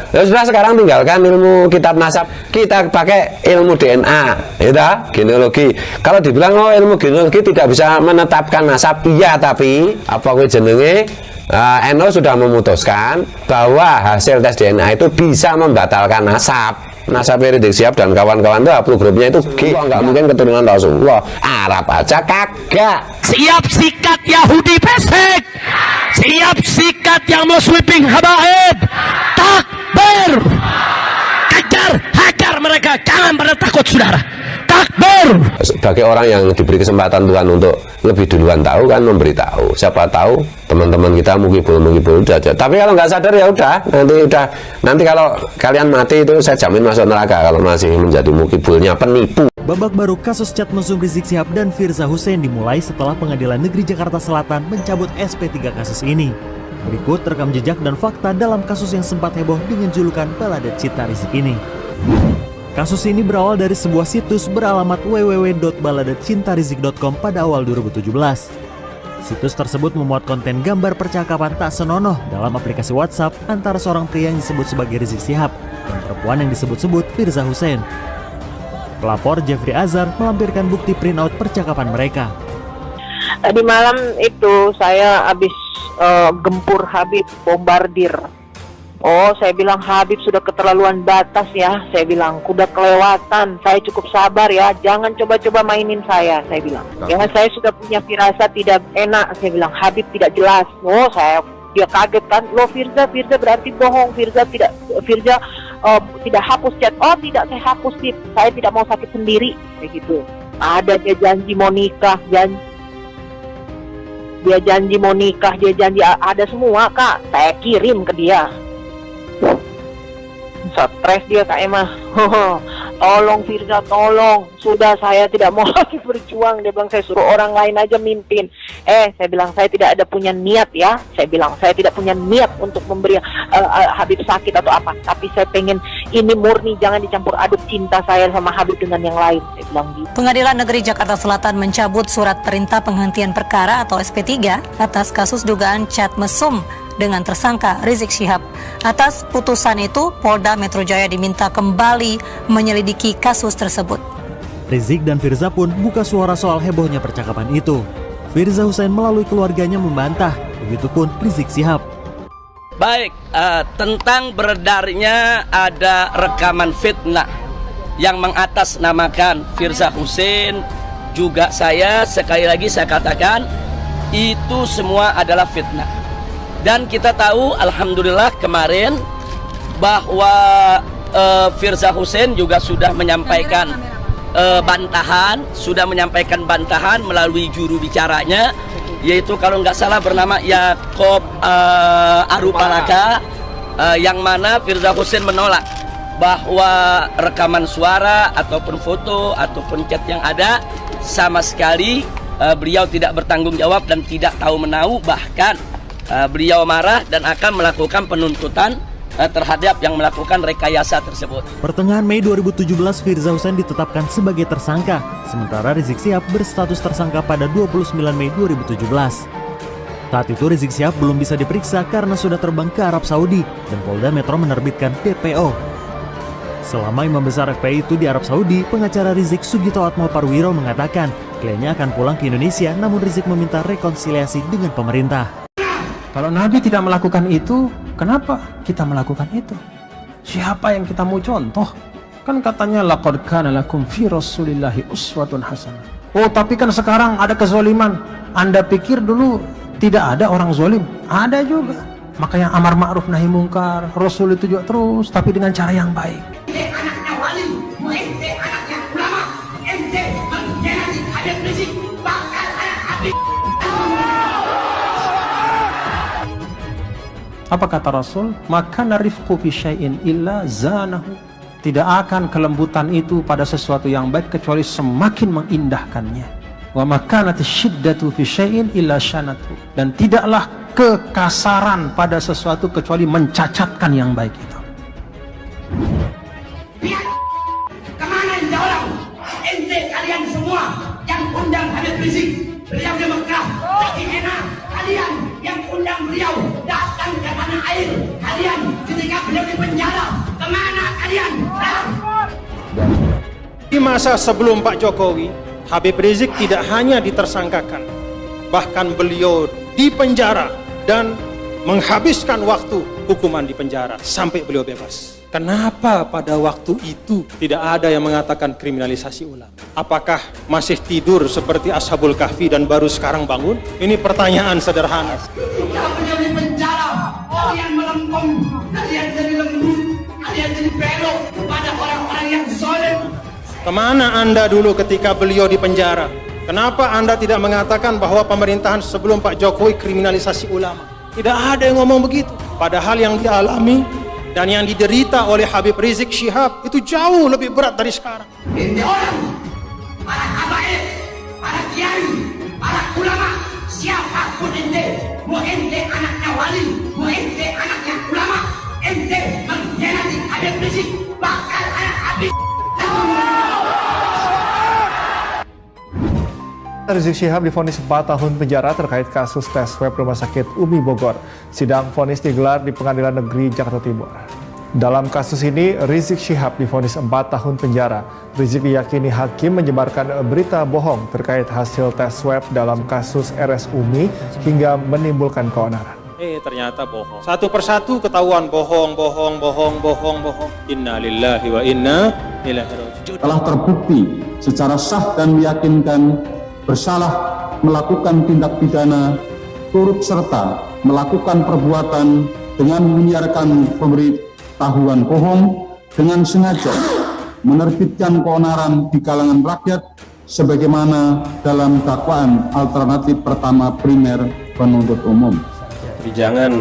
Ya sudah, sekarang tinggalkan ilmu kitab nasab, kita pakai ilmu DNA, ya, genealogi. Kalau dibilang ilmu genealogi tidak bisa menetapkan nasab, iya, tapi jenenge NU sudah memutuskan bahwa hasil tes DNA itu bisa membatalkan nasab. Nasab Rizik Syihab dan kawan-kawan itu haplus grupnya itu nggak mungkin keturunan Rasulullah. Arab aja kagak. Siap sikat Yahudi pesek, siap sikat yang mau sweeping habaib, takbir, kejar hajar mereka, jangan pada takut saudara. Takbir. Sebagai orang yang diberi kesempatan Tuhan untuk lebih duluan tahu, kan memberitahu. Siapa tahu teman-teman kita mukibul aja. Tapi kalau nggak sadar ya udah, nanti kalau kalian mati itu saya jamin masuk neraka kalau masih menjadi mukibulnya penipu. Babak baru kasus chat mesum Rizik Syihab dan Firza Hussein dimulai setelah Pengadilan Negeri Jakarta Selatan mencabut SP3 kasus ini. Berikut rekam jejak dan fakta dalam kasus yang sempat heboh dengan julukan Balada Cinta Rizik ini. Kasus ini berawal dari sebuah situs beralamat www.baladacintarizik.com pada awal 2017. Situs tersebut memuat konten gambar percakapan tak senonoh dalam aplikasi WhatsApp antara seorang pria yang disebut sebagai Rizik Syihab dan perempuan yang disebut-sebut Firza Hussein. Pelapor Jeffrey Azhar melampirkan bukti printout percakapan mereka. Tadi malam itu saya habis gempur Habib, bombardir. Oh, saya bilang Habib sudah keterlaluan batas ya. Saya bilang kuda kelewatan. Saya cukup sabar ya. Jangan coba-coba mainin saya bilang. Ya, saya sudah punya firasat tidak enak. Saya bilang Habib tidak jelas. Oh, dia kaget kan. Loh, Firza berarti bohong. Firza tidak hapus chat. Oh, tidak, saya hapus sih. Saya tidak mau sakit sendiri kayak gitu. Ada dia janji mau nikah, dia janji mau nikah, dia janji ada semua, Kak. Saya kirim ke dia. Stres dia Kak Emma. Tolong Firza, tolong. Sudah, saya tidak mau lagi berjuang. Dia bilang saya suruh orang lain aja mimpin. Saya bilang saya tidak ada punya niat ya. Saya bilang saya tidak punya niat untuk memberi Habib sakit atau apa. Tapi saya pengen ini murni, jangan dicampur aduk cinta saya sama Habib dengan yang lain. Saya bilang gitu. Pengadilan Negeri Jakarta Selatan mencabut surat perintah penghentian perkara atau SP3 atas kasus dugaan chat mesum dengan tersangka Rizik Syihab. Atas putusan itu, Polda Metro Jaya diminta kembali menyelidiki kasus tersebut. Rizik dan Firza pun buka suara soal hebohnya percakapan itu. Firza Husein melalui keluarganya membantah, begitupun Rizik Syihab. Baik, tentang beredarnya ada rekaman fitnah yang mengatasnamakan Firza Husein, juga saya, sekali lagi saya katakan, itu semua adalah fitnah. Dan kita tahu alhamdulillah kemarin bahwa Firza Husein juga sudah menyampaikan bantahan melalui juru bicaranya, yaitu kalau nggak salah bernama Yakob Arupalaka, yang mana Firza Husein menolak bahwa rekaman suara ataupun foto ataupun chat yang ada sama sekali beliau tidak bertanggung jawab dan tidak tahu menahu, bahkan beliau marah dan akan melakukan penuntutan terhadap yang melakukan rekayasa tersebut. Pertengahan Mei 2017, Firza Husein ditetapkan sebagai tersangka, sementara Rizik Syihab berstatus tersangka pada 29 Mei 2017. Saat itu Rizik Syihab belum bisa diperiksa karena sudah terbang ke Arab Saudi dan Polda Metro menerbitkan DPO. Selama imam besar FPI itu di Arab Saudi, pengacara Rizik Sugito Atmoparwiro mengatakan kliennya akan pulang ke Indonesia, namun Rizik meminta rekonsiliasi dengan pemerintah. Kalau Nabi tidak melakukan itu, kenapa kita melakukan itu? Siapa yang kita mau contoh? Kan katanya laqad kana lakum fi rasulillahi uswatun hasanah. Oh, tapi kan sekarang ada kezaliman. Anda pikir dulu tidak ada orang zalim? Ada juga. Makanya amar ma'ruf nahi mungkar, Rasul itu juga terus, tapi dengan cara yang baik. Anaknya wali, ente anaknya ulama, ente mengkhianati Habib Rizik, bakal anak Habib. Apa kata Rasul? Maka narifku fi syai'in illa zanahu. Tidak akan kelembutan itu pada sesuatu yang baik kecuali semakin mengindahkannya. Wa makanat syiddatu fi syai'in illa syanatu. Dan tidaklah kekasaran pada sesuatu kecuali mencacatkan yang baik itu. Kemana ente orang? Ente kalian semua yang undang Habib Rizik, beliau di Mekah, lagi enak. Kalian yang undang beliau datang ke tanah air, kalian ketika beliau di penjara, kemana kalian? Di masa sebelum Pak Jokowi, Habib Rizik tidak hanya ditersangkakan, bahkan beliau dipenjara dan menghabiskan waktu hukuman di penjara sampai beliau bebas. Kenapa pada waktu itu tidak ada yang mengatakan kriminalisasi ulama? Apakah masih tidur seperti Ashabul Kahfi dan baru sekarang bangun? Ini pertanyaan sederhana. Ketika beliau di penjara, kalian melempem, kalian jadi lembut, kalian jadi belok kepada orang-orang yang zalim. Kemana Anda dulu ketika beliau di penjara? Kenapa Anda tidak mengatakan bahwa pemerintahan sebelum Pak Jokowi kriminalisasi ulama? Tidak ada yang ngomong begitu. Padahal yang dialami dan yang diderita oleh Habib Rizik Syihab itu jauh lebih berat dari sekarang. Ente orang, para habaib, para kiai, para ulama, siapapun ente, mau ente anaknya wali, mau ente anaknya ulama, ente mengkhianati Habib Rizik, bakal anak Habib. Rizik Syihab divonis 4 tahun penjara terkait kasus tes swab Rumah Sakit Umi Bogor. Sidang vonis digelar di Pengadilan Negeri Jakarta Timur. Dalam kasus ini, Rizik Syihab divonis 4 tahun penjara. Rizik diyakini hakim menyebarkan berita bohong terkait hasil tes swab dalam kasus RS Umi hingga menimbulkan keonaran. Ternyata bohong. Satu persatu ketahuan bohong. Inna lillahi wa inna ilaihi raji'un. Telah terbukti secara sah dan meyakinkan bersalah melakukan tindak pidana turut serta melakukan perbuatan dengan menyiarkan pemberitahuan bohong dengan sengaja menerbitkan keonaran di kalangan rakyat sebagaimana dalam dakwaan alternatif pertama primer penuntut umum. Jadi jangan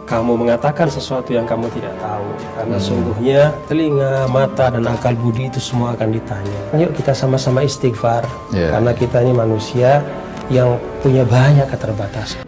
kamu mengatakan sesuatu yang kamu tidak tahu, karena sungguhnya telinga, mata, dan akal budi itu semua akan ditanya. Yuk kita sama-sama istighfar, karena kita ini manusia yang punya banyak keterbatasan.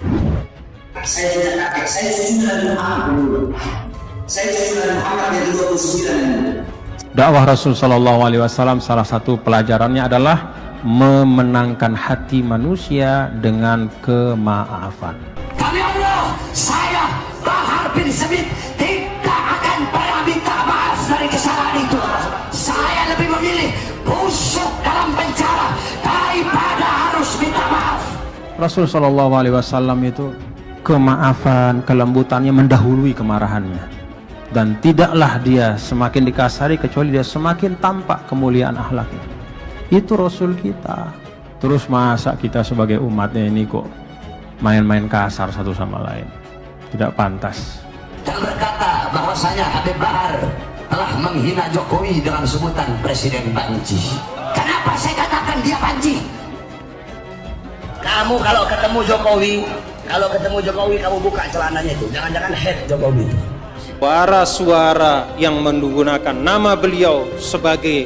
Dakwah Rasul Shallallahu Alaihi Wasallam salah satu pelajarannya adalah memenangkan hati manusia dengan kemaafan. Kami Allah, saya Bahar bin Smith tidak akan pernah minta maaf dari kesalahan itu. Saya lebih memilih busuk dalam penjara daripada harus minta maaf. Rasul Shallallahu Alaihi Wasallam itu kemaafan, kelembutannya mendahului kemarahannya, dan tidaklah dia semakin dikasari kecuali dia semakin tampak kemuliaan akhlaknya. Itu Rasul kita. Terus masa kita sebagai umatnya ini kok main-main kasar satu sama lain? Tidak pantas. Dan berkata bahwasanya Habib Bahar telah menghina Jokowi dengan sebutan Presiden Banci. Kenapa saya katakan dia Banci? Kamu kalau ketemu Jokowi, kamu buka celananya itu. Jangan-jangan head Jokowi. Suara-suara yang menggunakan nama beliau sebagai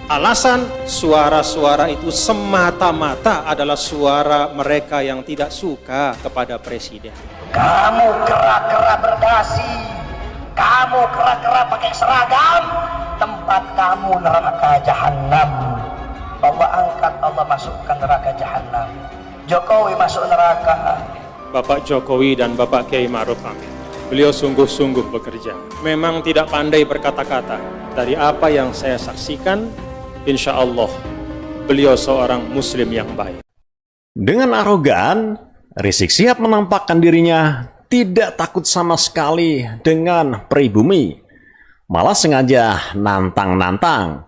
alasan, suara-suara itu semata-mata adalah suara mereka yang tidak suka kepada presiden. Kamu kera-kera berdasi, kamu kera-kera pakai seragam, tempat kamu neraka jahanam. Allah angkat, Allah masukkan neraka jahanam. Jokowi masuk neraka. Bapak Jokowi dan Bapak Kiai Ma'ruf Amin, beliau sungguh-sungguh bekerja. Memang tidak pandai berkata-kata. Dari apa yang saya saksikan, insya Allah beliau seorang muslim yang baik. Dengan arogan, Rizik Syihab menampakkan dirinya tidak takut sama sekali dengan pribumi. Malah sengaja nantang-nantang.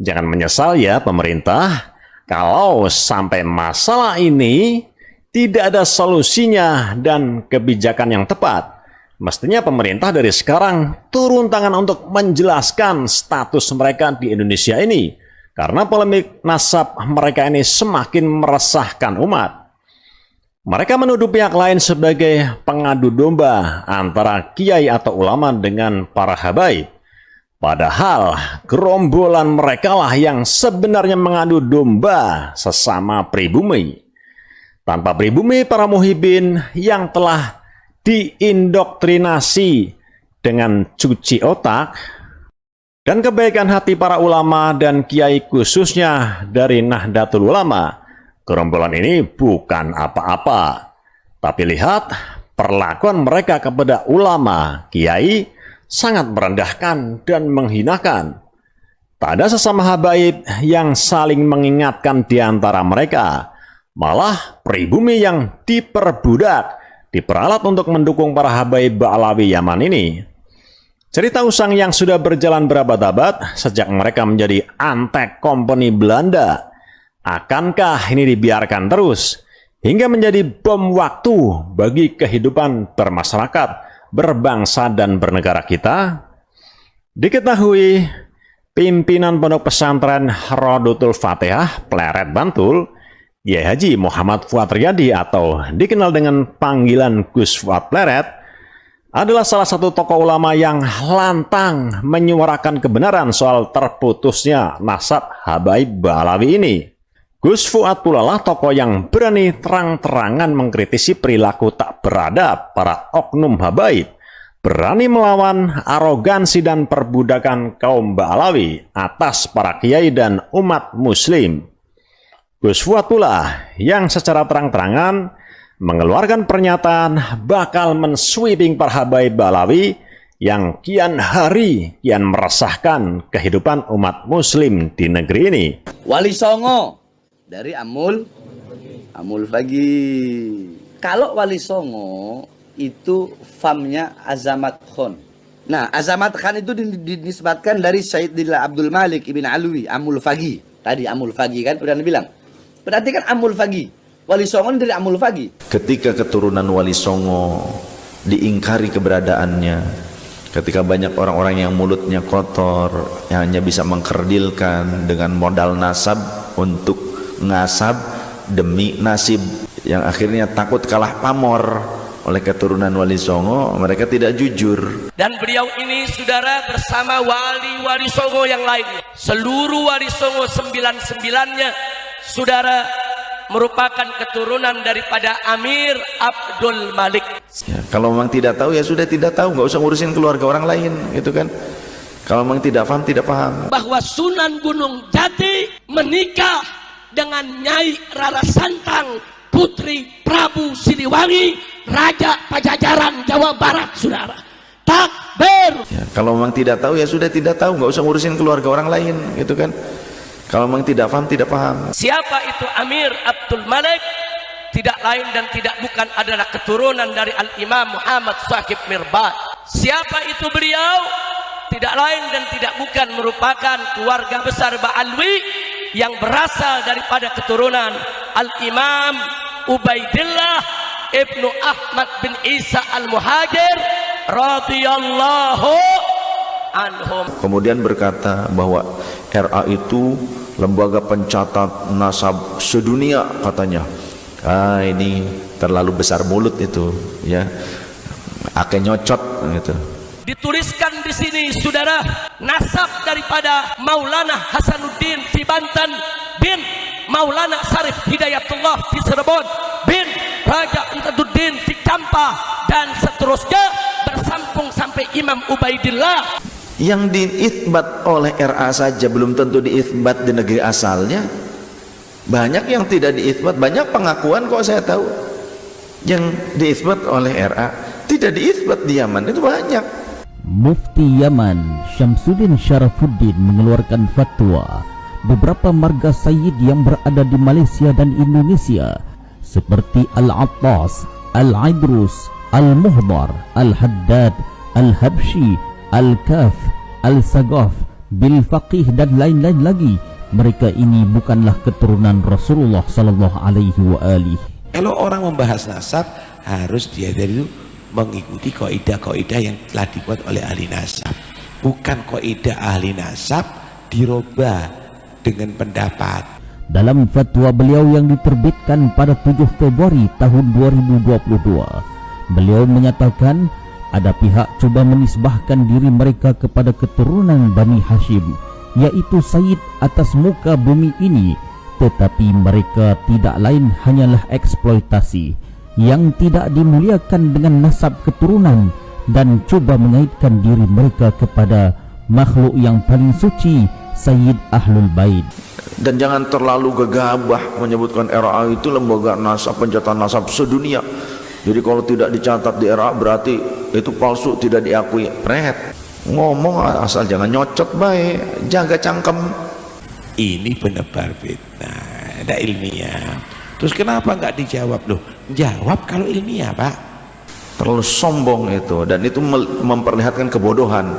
Jangan menyesal ya pemerintah, kalau sampai masalah ini tidak ada solusinya dan kebijakan yang tepat. Mestinya pemerintah dari sekarang turun tangan untuk menjelaskan status mereka di Indonesia ini. Karena polemik nasab mereka ini semakin meresahkan umat. Mereka menuduh pihak lain sebagai pengadu domba antara kiai atau ulama dengan para habaib. Padahal gerombolan mereka lah yang sebenarnya mengadu domba sesama pribumi. Tanpa pribumi, para muhibin yang telah diindoktrinasi dengan cuci otak dan kebaikan hati para ulama dan kiai khususnya dari Nahdlatul Ulama, gerombolan ini bukan apa-apa. Tapi lihat perlakuan mereka kepada ulama, kiai, sangat merendahkan dan menghinakan. Tak ada sesama habaib yang saling mengingatkan di antara mereka. Malah pribumi yang diperbudak, diperalat untuk mendukung para habaib Ba'alawi Yaman ini. Cerita usang yang sudah berjalan berabad-abad sejak mereka menjadi antek kompeni Belanda. Akankah ini dibiarkan terus hingga menjadi bom waktu bagi kehidupan bermasyarakat, berbangsa dan bernegara kita? Diketahui pimpinan Pondok Pesantren Rodotul Fatihah Pleret Bantul, Kiai Haji Muhammad Fuad Riyadi atau dikenal dengan panggilan Gus Fuad Pleret, adalah salah satu tokoh ulama yang lantang menyuarakan kebenaran soal terputusnya nasab habaib Ba'alawi ini. Gus Fuad pula lah tokoh yang berani terang-terangan mengkritisi perilaku tak beradab para oknum habaib, berani melawan arogansi dan perbudakan kaum Ba'alawi atas para kiai dan umat muslim. Gus Fuad pula yang secara terang-terangan mengeluarkan pernyataan bakal mensweeping para habaib Ba'alawi yang kian hari kian meresahkan kehidupan umat muslim di negeri ini. Wali Songo dari Amul Fagi. Kalau Wali Songo itu famnya Azamat Khan. Nah, Azamat Khan itu dinisbatkan dari Sayyidina Abdul Malik ibn Alwi, Amul Fagi. Tadi Amul Fagi kan pernah bilang. Berarti kan Amul Fagi. Wali Songo dari Amul Fagi. Ketika keturunan Wali Songo diingkari keberadaannya, ketika banyak orang-orang yang mulutnya kotor, yang hanya bisa mengkerdilkan dengan modal nasab untuk ngasab demi nasib, yang akhirnya takut kalah pamor oleh keturunan Wali Songo, mereka tidak jujur. Dan beliau ini saudara bersama wali-wali Songo yang lainnya, seluruh Wali Songo 99-nya saudara merupakan keturunan daripada Amir Abdul Malik. Ya, kalau memang tidak tahu ya sudah tidak tahu, nggak usah ngurusin keluarga orang lain, gitu kan? Kalau memang tidak paham, tidak paham. Bahwa Sunan Gunung Jati menikah dengan Nyai Rara Santang, putri Prabu Siliwangi, Raja Pajajaran Jawa Barat, saudara. Takbir. Ya, kalau memang tidak tahu ya sudah tidak tahu, nggak usah ngurusin keluarga orang lain, gitu kan? Kalau memang tidak paham, tidak paham. Siapa itu Amir Abdul Malik? Tidak lain dan tidak bukan adalah keturunan dari Al-Imam Muhammad Shaqib Mirbad. Siapa itu beliau? Tidak lain dan tidak bukan merupakan keluarga besar Ba'alwi yang berasal daripada keturunan Al-Imam Ubaidillah Ibnu Ahmad bin Isa Al-Muhajir radhiyallahu anhum. Kemudian berkata bahwa RA itu lembaga pencatat nasab sedunia katanya. Ini terlalu besar mulut itu, ya. Ake nyocot gitu. Dituliskan di sini saudara, nasab daripada Maulana Hasanuddin di Banten bin Maulana Sarif Hidayatullah di Cirebon bin Raja Intaduddin di Kampah dan seterusnya bersambung sampai Imam Ubaidillah. Yang diithbat oleh RA saja belum tentu diithbat di negeri asalnya. Banyak yang tidak diithbat, banyak pengakuan kok saya tahu yang diithbat oleh RA tidak diithbat di Yaman, itu banyak. Mufti Yaman Syamsuddin Syarafuddin mengeluarkan fatwa beberapa marga sayyid yang berada di Malaysia dan Indonesia seperti Al-Attas, Al-Idrus, Al-Muhdar, Al-Haddad, Al-Habsyi, Al-Kaf, Al-Sagaf, Bil Faqih dan lain-lain lagi. Mereka ini bukanlah keturunan Rasulullah sallallahu alaihi wa alihi. Kalau orang membahas nasab harus dia dari itu mengikuti kaidah-kaidah yang telah dibuat oleh ahli nasab. Bukan kaidah ahli nasab dirubah dengan pendapat. Dalam fatwa beliau yang diterbitkan pada 7 Februari tahun 2022, beliau menyatakan ada pihak coba menisbahkan diri mereka kepada keturunan Bani Hashim, yaitu Sayyid atas muka bumi ini, tetapi mereka tidak lain hanyalah eksploitasi yang tidak dimuliakan dengan nasab keturunan dan coba mengaitkan diri mereka kepada makhluk yang paling suci, Sayyid Ahlul Bait. Dan jangan terlalu gegabah menyebutkan RA itu lembaga nasab pencatatan nasab sedunia. Jadi kalau tidak dicatat di RA berarti itu palsu, tidak diakui. Pret. Ngomong asal jangan nyocot baik, jaga cangkem. Ini penebar fitnah, ada ilmiah. Terus kenapa nggak dijawab loh? Jawab kalau ilmiah, Pak. Terlalu sombong itu, dan itu memperlihatkan kebodohan.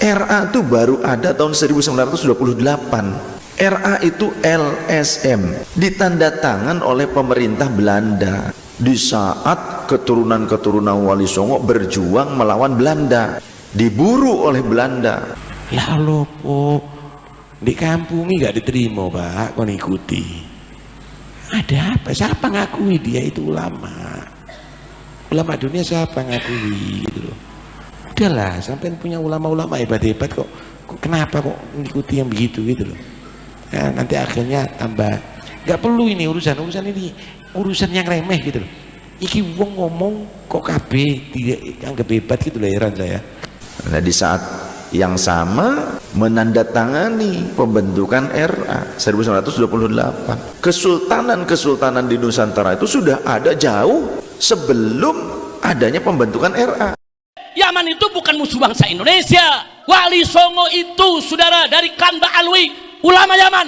RA itu baru ada tahun 1928. RA itu LSM, ditanda tangan oleh pemerintah Belanda di saat keturunan-keturunan Wali Songo berjuang melawan Belanda, diburu oleh Belanda. Lalu kok di kampung ini nggak diterima, Pak, kau ikuti. Ada apa? Siapa ngakui dia itu ulama? Ulama dunia siapa ngakui gitu loh. Udahlah, sampai punya ulama-ulama hebat-hebat kok kenapa kok ngikuti yang begitu gitu loh. Nah, nanti akhirnya tambah nggak perlu ini urusan ini urusan yang remeh gitu loh. Iki wong ngomong kok KB tidak anggap hebat gitu loh, heran saya. Nah, di saat yang sama menandatangani pembentukan RA 1928. Kesultanan-kesultanan di Nusantara itu sudah ada jauh sebelum adanya pembentukan RA. Yaman itu bukan musuh bangsa Indonesia. Wali Songo itu saudara dari klan Ba'alwi, ulama Yaman,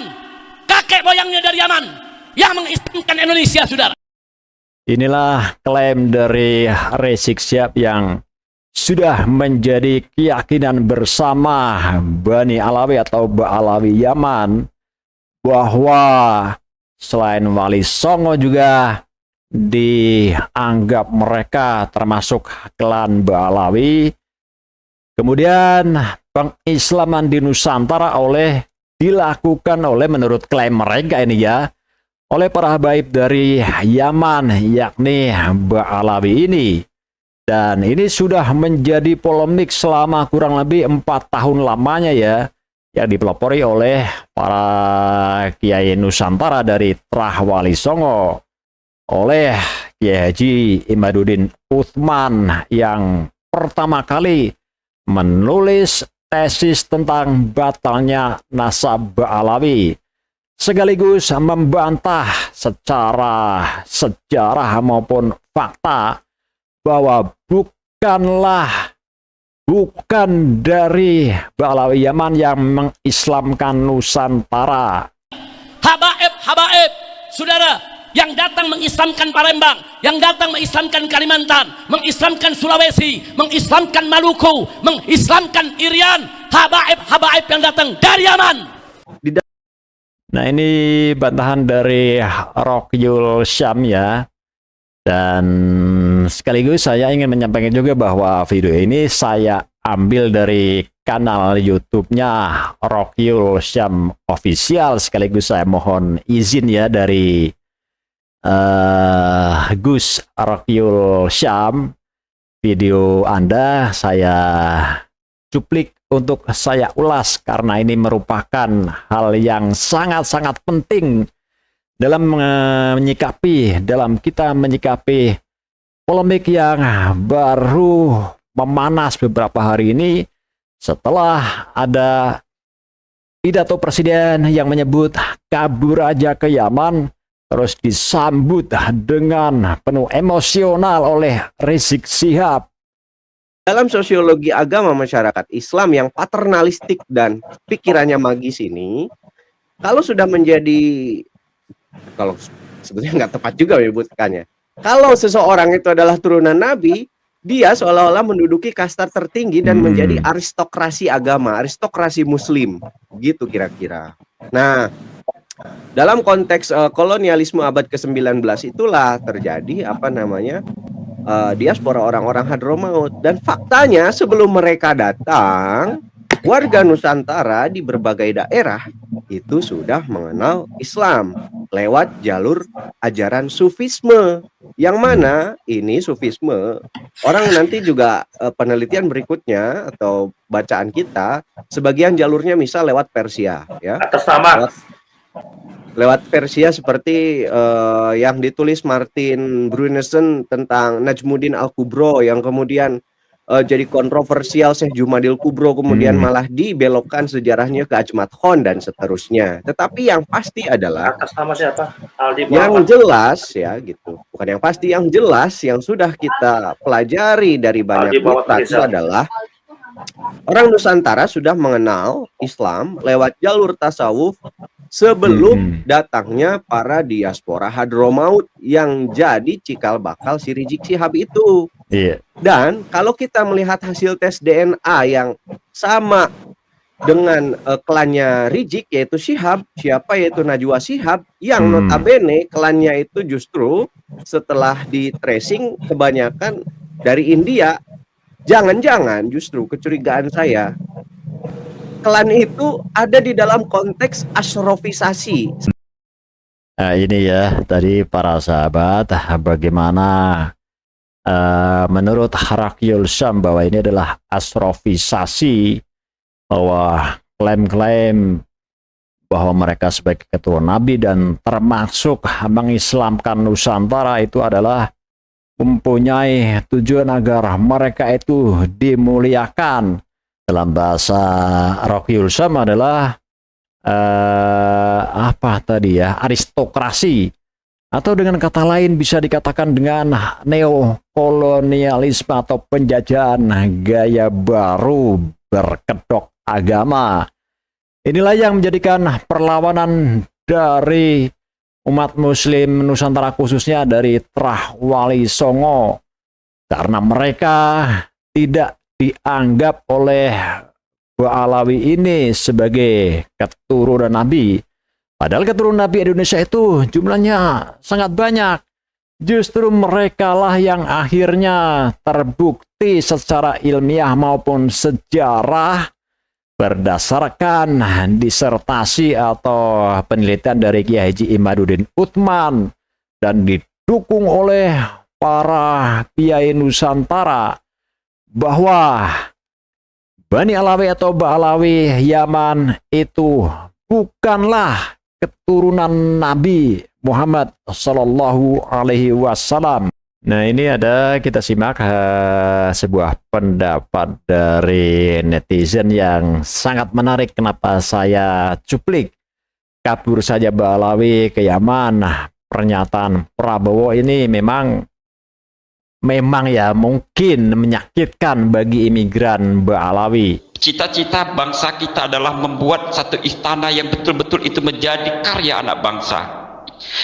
kakek moyangnya dari Yaman yang mengislamkan Indonesia, saudara. Inilah klaim dari Rizik Syihab yang sudah menjadi keyakinan bersama Bani Alawi atau Ba'alawi Yaman, bahwa selain Wali Songo juga dianggap mereka termasuk klan Ba'alawi. Kemudian pengislaman di Nusantara dilakukan oleh, menurut klaim mereka ini ya, oleh para habaib dari Yaman, yakni Ba'alawi ini. Dan ini sudah menjadi polemik selama kurang lebih 4 tahun lamanya ya, yang dipelopori oleh para Kiai Nusantara dari Trah Wali Songo, oleh Kiai Haji Imaduddin Uthman yang pertama kali menulis tesis tentang batalnya nasab Ba'alawi, sekaligus membantah secara sejarah maupun fakta bahwa bukan dari Ba'alawi Yaman yang mengislamkan Nusantara. Habaib, saudara, yang datang mengislamkan Palembang, yang datang mengislamkan Kalimantan, mengislamkan Sulawesi, mengislamkan Maluku, mengislamkan Irian, habaib yang datang dari Yaman. Nah, ini bantahan dari Rokyul Syam ya. Dan sekaligus saya ingin menyampaikan juga bahwa video ini saya ambil dari kanal YouTube-nya Rokyul Syam Official. Sekaligus saya mohon izin ya dari Gus Rokyul Syam, video Anda saya cuplik untuk saya ulas karena ini merupakan hal yang sangat-sangat penting dalam kita menyikapi polemik yang baru memanas beberapa hari ini setelah ada pidato presiden yang menyebut kabur aja ke Yaman, terus disambut dengan penuh emosional oleh Rizik Syihab. Dalam sosiologi agama masyarakat Islam yang paternalistik dan pikirannya magis ini, kalau sudah menjadi, kalau sebetulnya nggak tepat juga menyebutkannya, kalau seseorang itu adalah turunan Nabi, dia seolah-olah menduduki kasta tertinggi dan menjadi aristokrasi agama, aristokrasi Muslim, gitu kira-kira. Nah, dalam konteks kolonialisme abad ke-19 itulah terjadi diaspora orang-orang Hadramaut. Dan faktanya sebelum mereka datang, warga Nusantara di berbagai daerah itu sudah mengenal Islam lewat jalur ajaran Sufisme, yang mana ini Sufisme, orang nanti juga penelitian berikutnya atau bacaan kita, sebagian jalurnya misal lewat Persia ya, atas nama lewat Persia seperti yang ditulis Martin Brunesen tentang Najmuddin Al-Kubro, yang kemudian jadi kontroversial Syekh Jumadil Kubro, kemudian malah dibelokkan sejarahnya ke Ajmat Khan dan seterusnya. Tetapi yang pasti adalah atas nama siapa? Yang jelas ya gitu, bukan yang pasti, yang jelas yang sudah kita pelajari dari banyak kitab itu adalah orang Nusantara sudah mengenal Islam lewat jalur tasawuf sebelum datangnya para diaspora Hadramaut yang jadi cikal bakal si Rizik Syihab itu. Dan kalau kita melihat hasil tes DNA yang sama dengan klannya Rizik, yaitu Syihab, yaitu Najwa Syihab, yang notabene klannya itu justru setelah di tracing kebanyakan dari India. Jangan-jangan justru kecurigaan saya, klan itu ada di dalam konteks asrofisasi. Nah, ini ya tadi para sahabat, bagaimana menurut Rokyul Syam bahwa ini adalah asrofisasi, bahwa klaim-klaim bahwa mereka sebagai keturunan Nabi dan termasuk mengislamkan Nusantara itu adalah mempunyai tujuan agar mereka itu dimuliakan. Dalam bahasa Rokyul Syam adalah aristokrasi. atau dengan kata lain bisa dikatakan dengan neokolonialisme atau penjajahan gaya baru berkedok agama. Inilah yang menjadikan perlawanan dari umat muslim Nusantara, khususnya dari Trah Wali Songo, karena mereka tidak dianggap oleh Ba'alawi ini sebagai keturunan Nabi. Padahal keturunan Nabi Indonesia itu jumlahnya sangat banyak. Justru mereka lah yang akhirnya terbukti secara ilmiah maupun sejarah berdasarkan disertasi atau penelitian dari Kiai Haji Imaduddin Utsman dan didukung oleh para kiai Nusantara bahwa Bani Alawi atau Ba'alawi Yaman itu bukanlah keturunan Nabi Muhammad Sallallahu Alaihi Wasallam. Nah, ini kita simak sebuah pendapat dari netizen yang sangat menarik. Kenapa saya cuplik? Kabur saja Ba'alawi ke Yaman. Nah, pernyataan Prabowo ini memang ya mungkin menyakitkan bagi imigran Ba'alawi. Cita-cita bangsa kita adalah membuat satu istana yang betul-betul itu menjadi karya anak bangsa.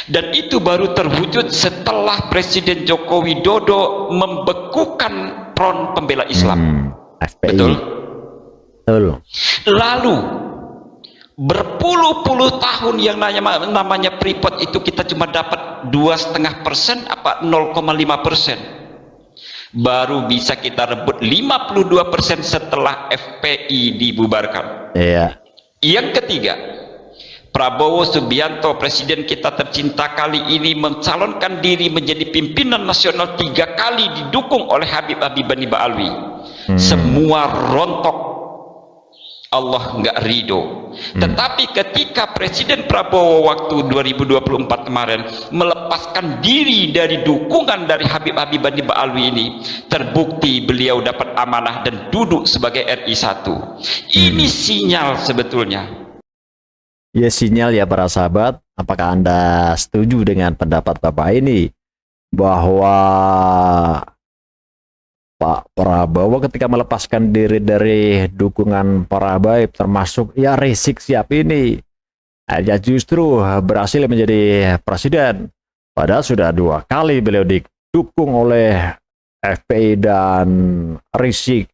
Dan itu baru terwujud setelah Presiden Joko Widodo membekukan Front Pembela Islam. FPI. Betul? Betul. Lalu berpuluh-puluh tahun yang namanya Freeport itu kita cuma dapat 2,5% apa 0,5%. Baru bisa kita rebut 52% setelah FPI dibubarkan. Iya. Yang ketiga, Prabowo Subianto, presiden kita tercinta kali ini mencalonkan diri menjadi pimpinan nasional 3 kali didukung oleh Habib Bani Ba'alwi. Semua rontok. Allah nggak ridho. Tetapi ketika Presiden Prabowo waktu 2024 kemarin melepaskan diri dari dukungan dari Habib Bani Ba'alwi ini, terbukti beliau dapat amanah dan duduk sebagai RI 1. Ini sinyal sebetulnya. Ya, sinyal ya para sahabat. Apakah Anda setuju dengan pendapat Bapak ini bahwa Pak Prabowo ketika melepaskan diri dari dukungan para habaib termasuk ya Rizik Syihab ini ya justru berhasil menjadi presiden, padahal sudah 2 kali beliau didukung oleh FPI dan Rizik,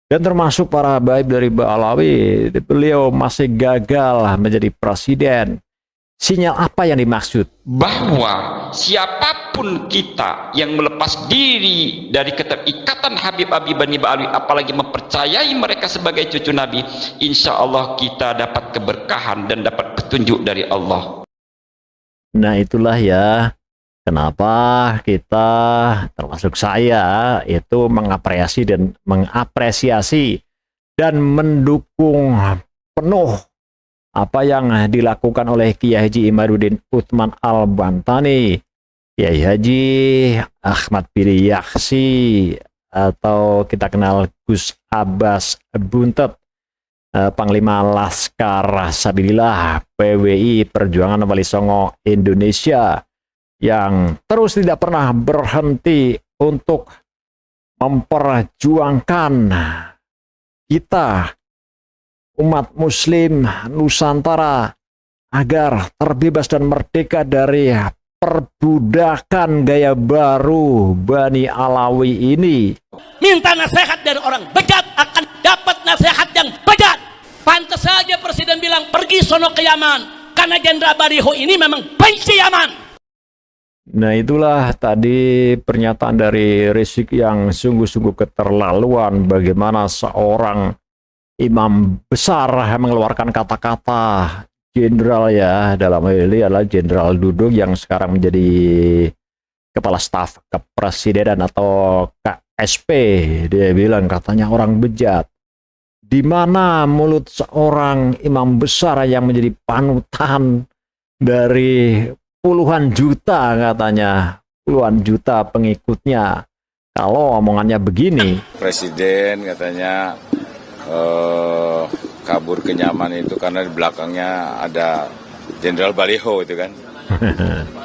dan termasuk para habaib dari Ba'alawi beliau masih gagal menjadi presiden. Sinyal apa yang dimaksud? Bahwa siapapun kita yang melepas diri dari keterikatan Habib Bani Ba'alwi, apalagi mempercayai mereka sebagai cucu Nabi, insya Allah kita dapat keberkahan dan dapat petunjuk dari Allah. Nah, itulah ya kenapa kita, termasuk saya, itu mengapresiasi dan mendukung penuh apa yang dilakukan oleh Kiai Haji Imaduddin Utsman Al-Bantani, Kiai Haji Ahmad Piri Yaksi, atau kita kenal Gus Abbas Buntet, Panglima Laskar Sabilillah PWI Perjuangan Wali Songo Indonesia, yang terus tidak pernah berhenti untuk memperjuangkan kita umat muslim Nusantara agar terbebas dan merdeka dari perbudakan gaya baru Bani Alawi ini. Minta nasihat dari orang bejat akan dapat nasihat yang bejat. Pantas saja presiden bilang pergi sono ke Yaman, karena Jenderal Bariho ini memang benci Yaman. Nah, itulah tadi pernyataan dari Rizik yang sungguh-sungguh keterlaluan. Bagaimana seorang imam besar mengeluarkan kata-kata jenderal, ya, dalam hal ini adalah Jenderal Dudung yang sekarang menjadi kepala staf kepresidenan atau KSP. Dia bilang katanya orang bejat. Di mana mulut seorang imam besar yang menjadi panutan dari puluhan juta, katanya puluhan juta pengikutnya, kalau omongannya begini. Presiden katanya kabur ke Yaman itu karena di belakangnya ada Jenderal Baliho itu kan.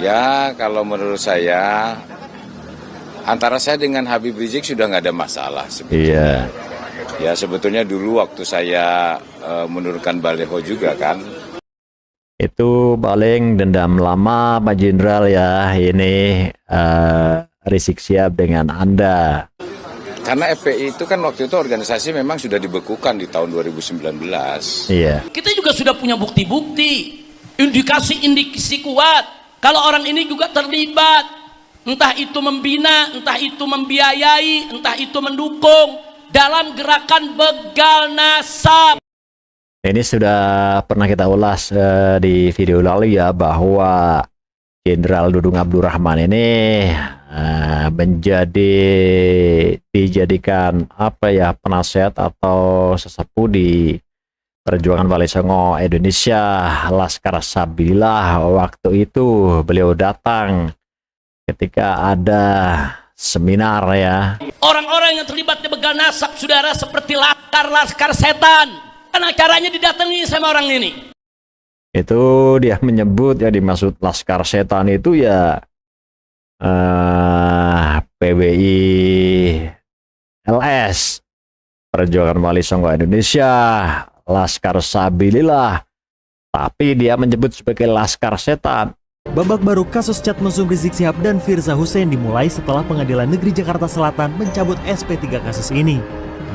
Ya, kalau menurut saya, antara saya dengan Habib Rizik sudah nggak ada masalah sebetulnya. Ya, sebetulnya dulu waktu saya menurunkan baliho juga kan. Itu paling dendam lama Pak Jenderal ya, ini Rizik Syihab dengan Anda. Karena FPI itu kan waktu itu organisasi memang sudah dibekukan di tahun 2019. Iya. Kita juga sudah punya bukti-bukti, indikasi kuat kalau orang ini juga terlibat, entah itu membina, entah itu membiayai, entah itu mendukung dalam gerakan begal nasab. Ini sudah pernah kita ulas di video lalu ya, bahwa Jenderal Dudung Abdurrahman ini dijadikan penasehat atau sesepuh di perjuangan Wali Songo Indonesia, Laskar Sabilillah. Waktu itu beliau datang ketika ada seminar ya. Orang-orang yang terlibat di begal nasab, saudara, seperti laskar setan, kan acaranya didatangi sama orang ini. Itu dia menyebut yang dimaksud Laskar Setan itu ya PWI LS, Perjuangan Wali Songo Indonesia, Laskar Sabilillah, tapi dia menyebut sebagai Laskar Setan. Babak baru kasus chat mesum Rizik Syihab dan Firza Hussein dimulai setelah Pengadilan Negeri Jakarta Selatan mencabut SP3 kasus ini.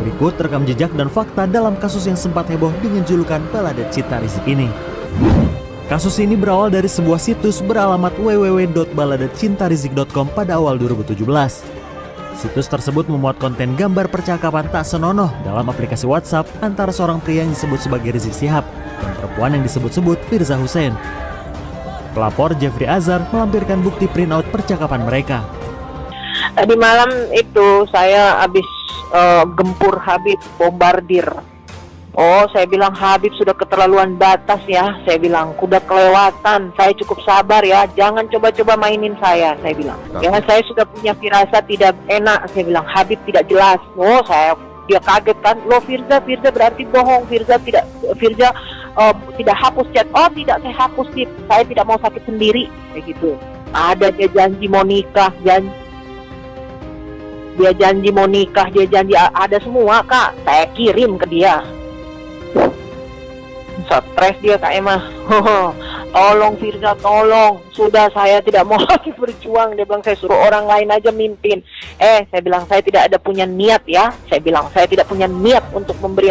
Berikut rekam jejak dan fakta dalam kasus yang sempat heboh dengan julukan Balada Cinta Rizik ini. Kasus ini berawal dari sebuah situs beralamat www.baladacintarizik.com pada awal 2017. Situs tersebut memuat konten gambar percakapan tak senonoh dalam aplikasi WhatsApp antara seorang pria yang disebut sebagai Rizik Syihab dan perempuan yang disebut-sebut Firza Hussein. Pelapor Jeffrey Azhar melampirkan bukti printout percakapan mereka. Tadi malam itu saya habis gempur Habib, bombardir. Oh, saya bilang Habib sudah keterlaluan batas ya. Saya bilang kuda kelewatan. Saya cukup sabar ya. Jangan coba-coba mainin saya bilang. Ya, saya sudah punya firasat tidak enak. Saya bilang Habib tidak jelas. Oh, dia kaget kan. Loh, Firza berarti bohong. Firza tidak hapus chat. Oh, tidak, saya hapus sih. Saya tidak mau sakit sendiri. Kayak gitu. Ada dia janji mau nikah, dia janji mau nikah, dia janji ada semua, Kak. Saya kirim ke dia. Stres dia Kak Emma. Tolong Firza, tolong. Sudah, saya tidak mau lagi berjuang. Dia bilang saya suruh orang lain aja mimpin. Saya bilang saya tidak ada punya niat ya. Saya bilang saya tidak punya niat untuk memberi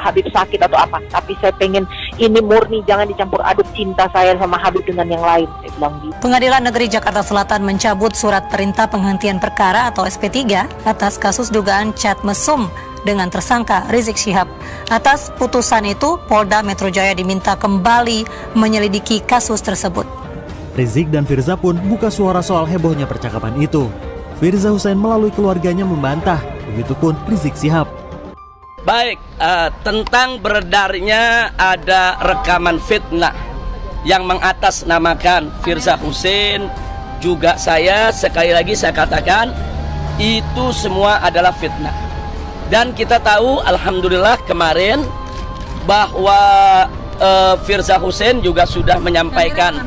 Habib sakit atau apa. Tapi saya pengen ini murni, jangan dicampur aduk cinta saya sama Habib dengan yang lain. Saya bilang gitu. Pengadilan Negeri Jakarta Selatan mencabut surat perintah penghentian perkara atau SP3 atas kasus dugaan chat mesum dengan tersangka Rizik Syihab. Atas putusan itu, Polda Metro Jaya diminta kembali menyelidiki kasus tersebut. Rizik dan Firza pun buka suara soal hebohnya percakapan itu. Firza Hussein melalui keluarganya membantah, begitupun Rizik Syihab. Baik, tentang beredarnya ada rekaman fitnah yang mengatasnamakan Firza Hussein, juga saya, sekali lagi saya katakan, itu semua adalah fitnah. Dan kita tahu alhamdulillah kemarin bahwa Firza Hussein juga sudah menyampaikan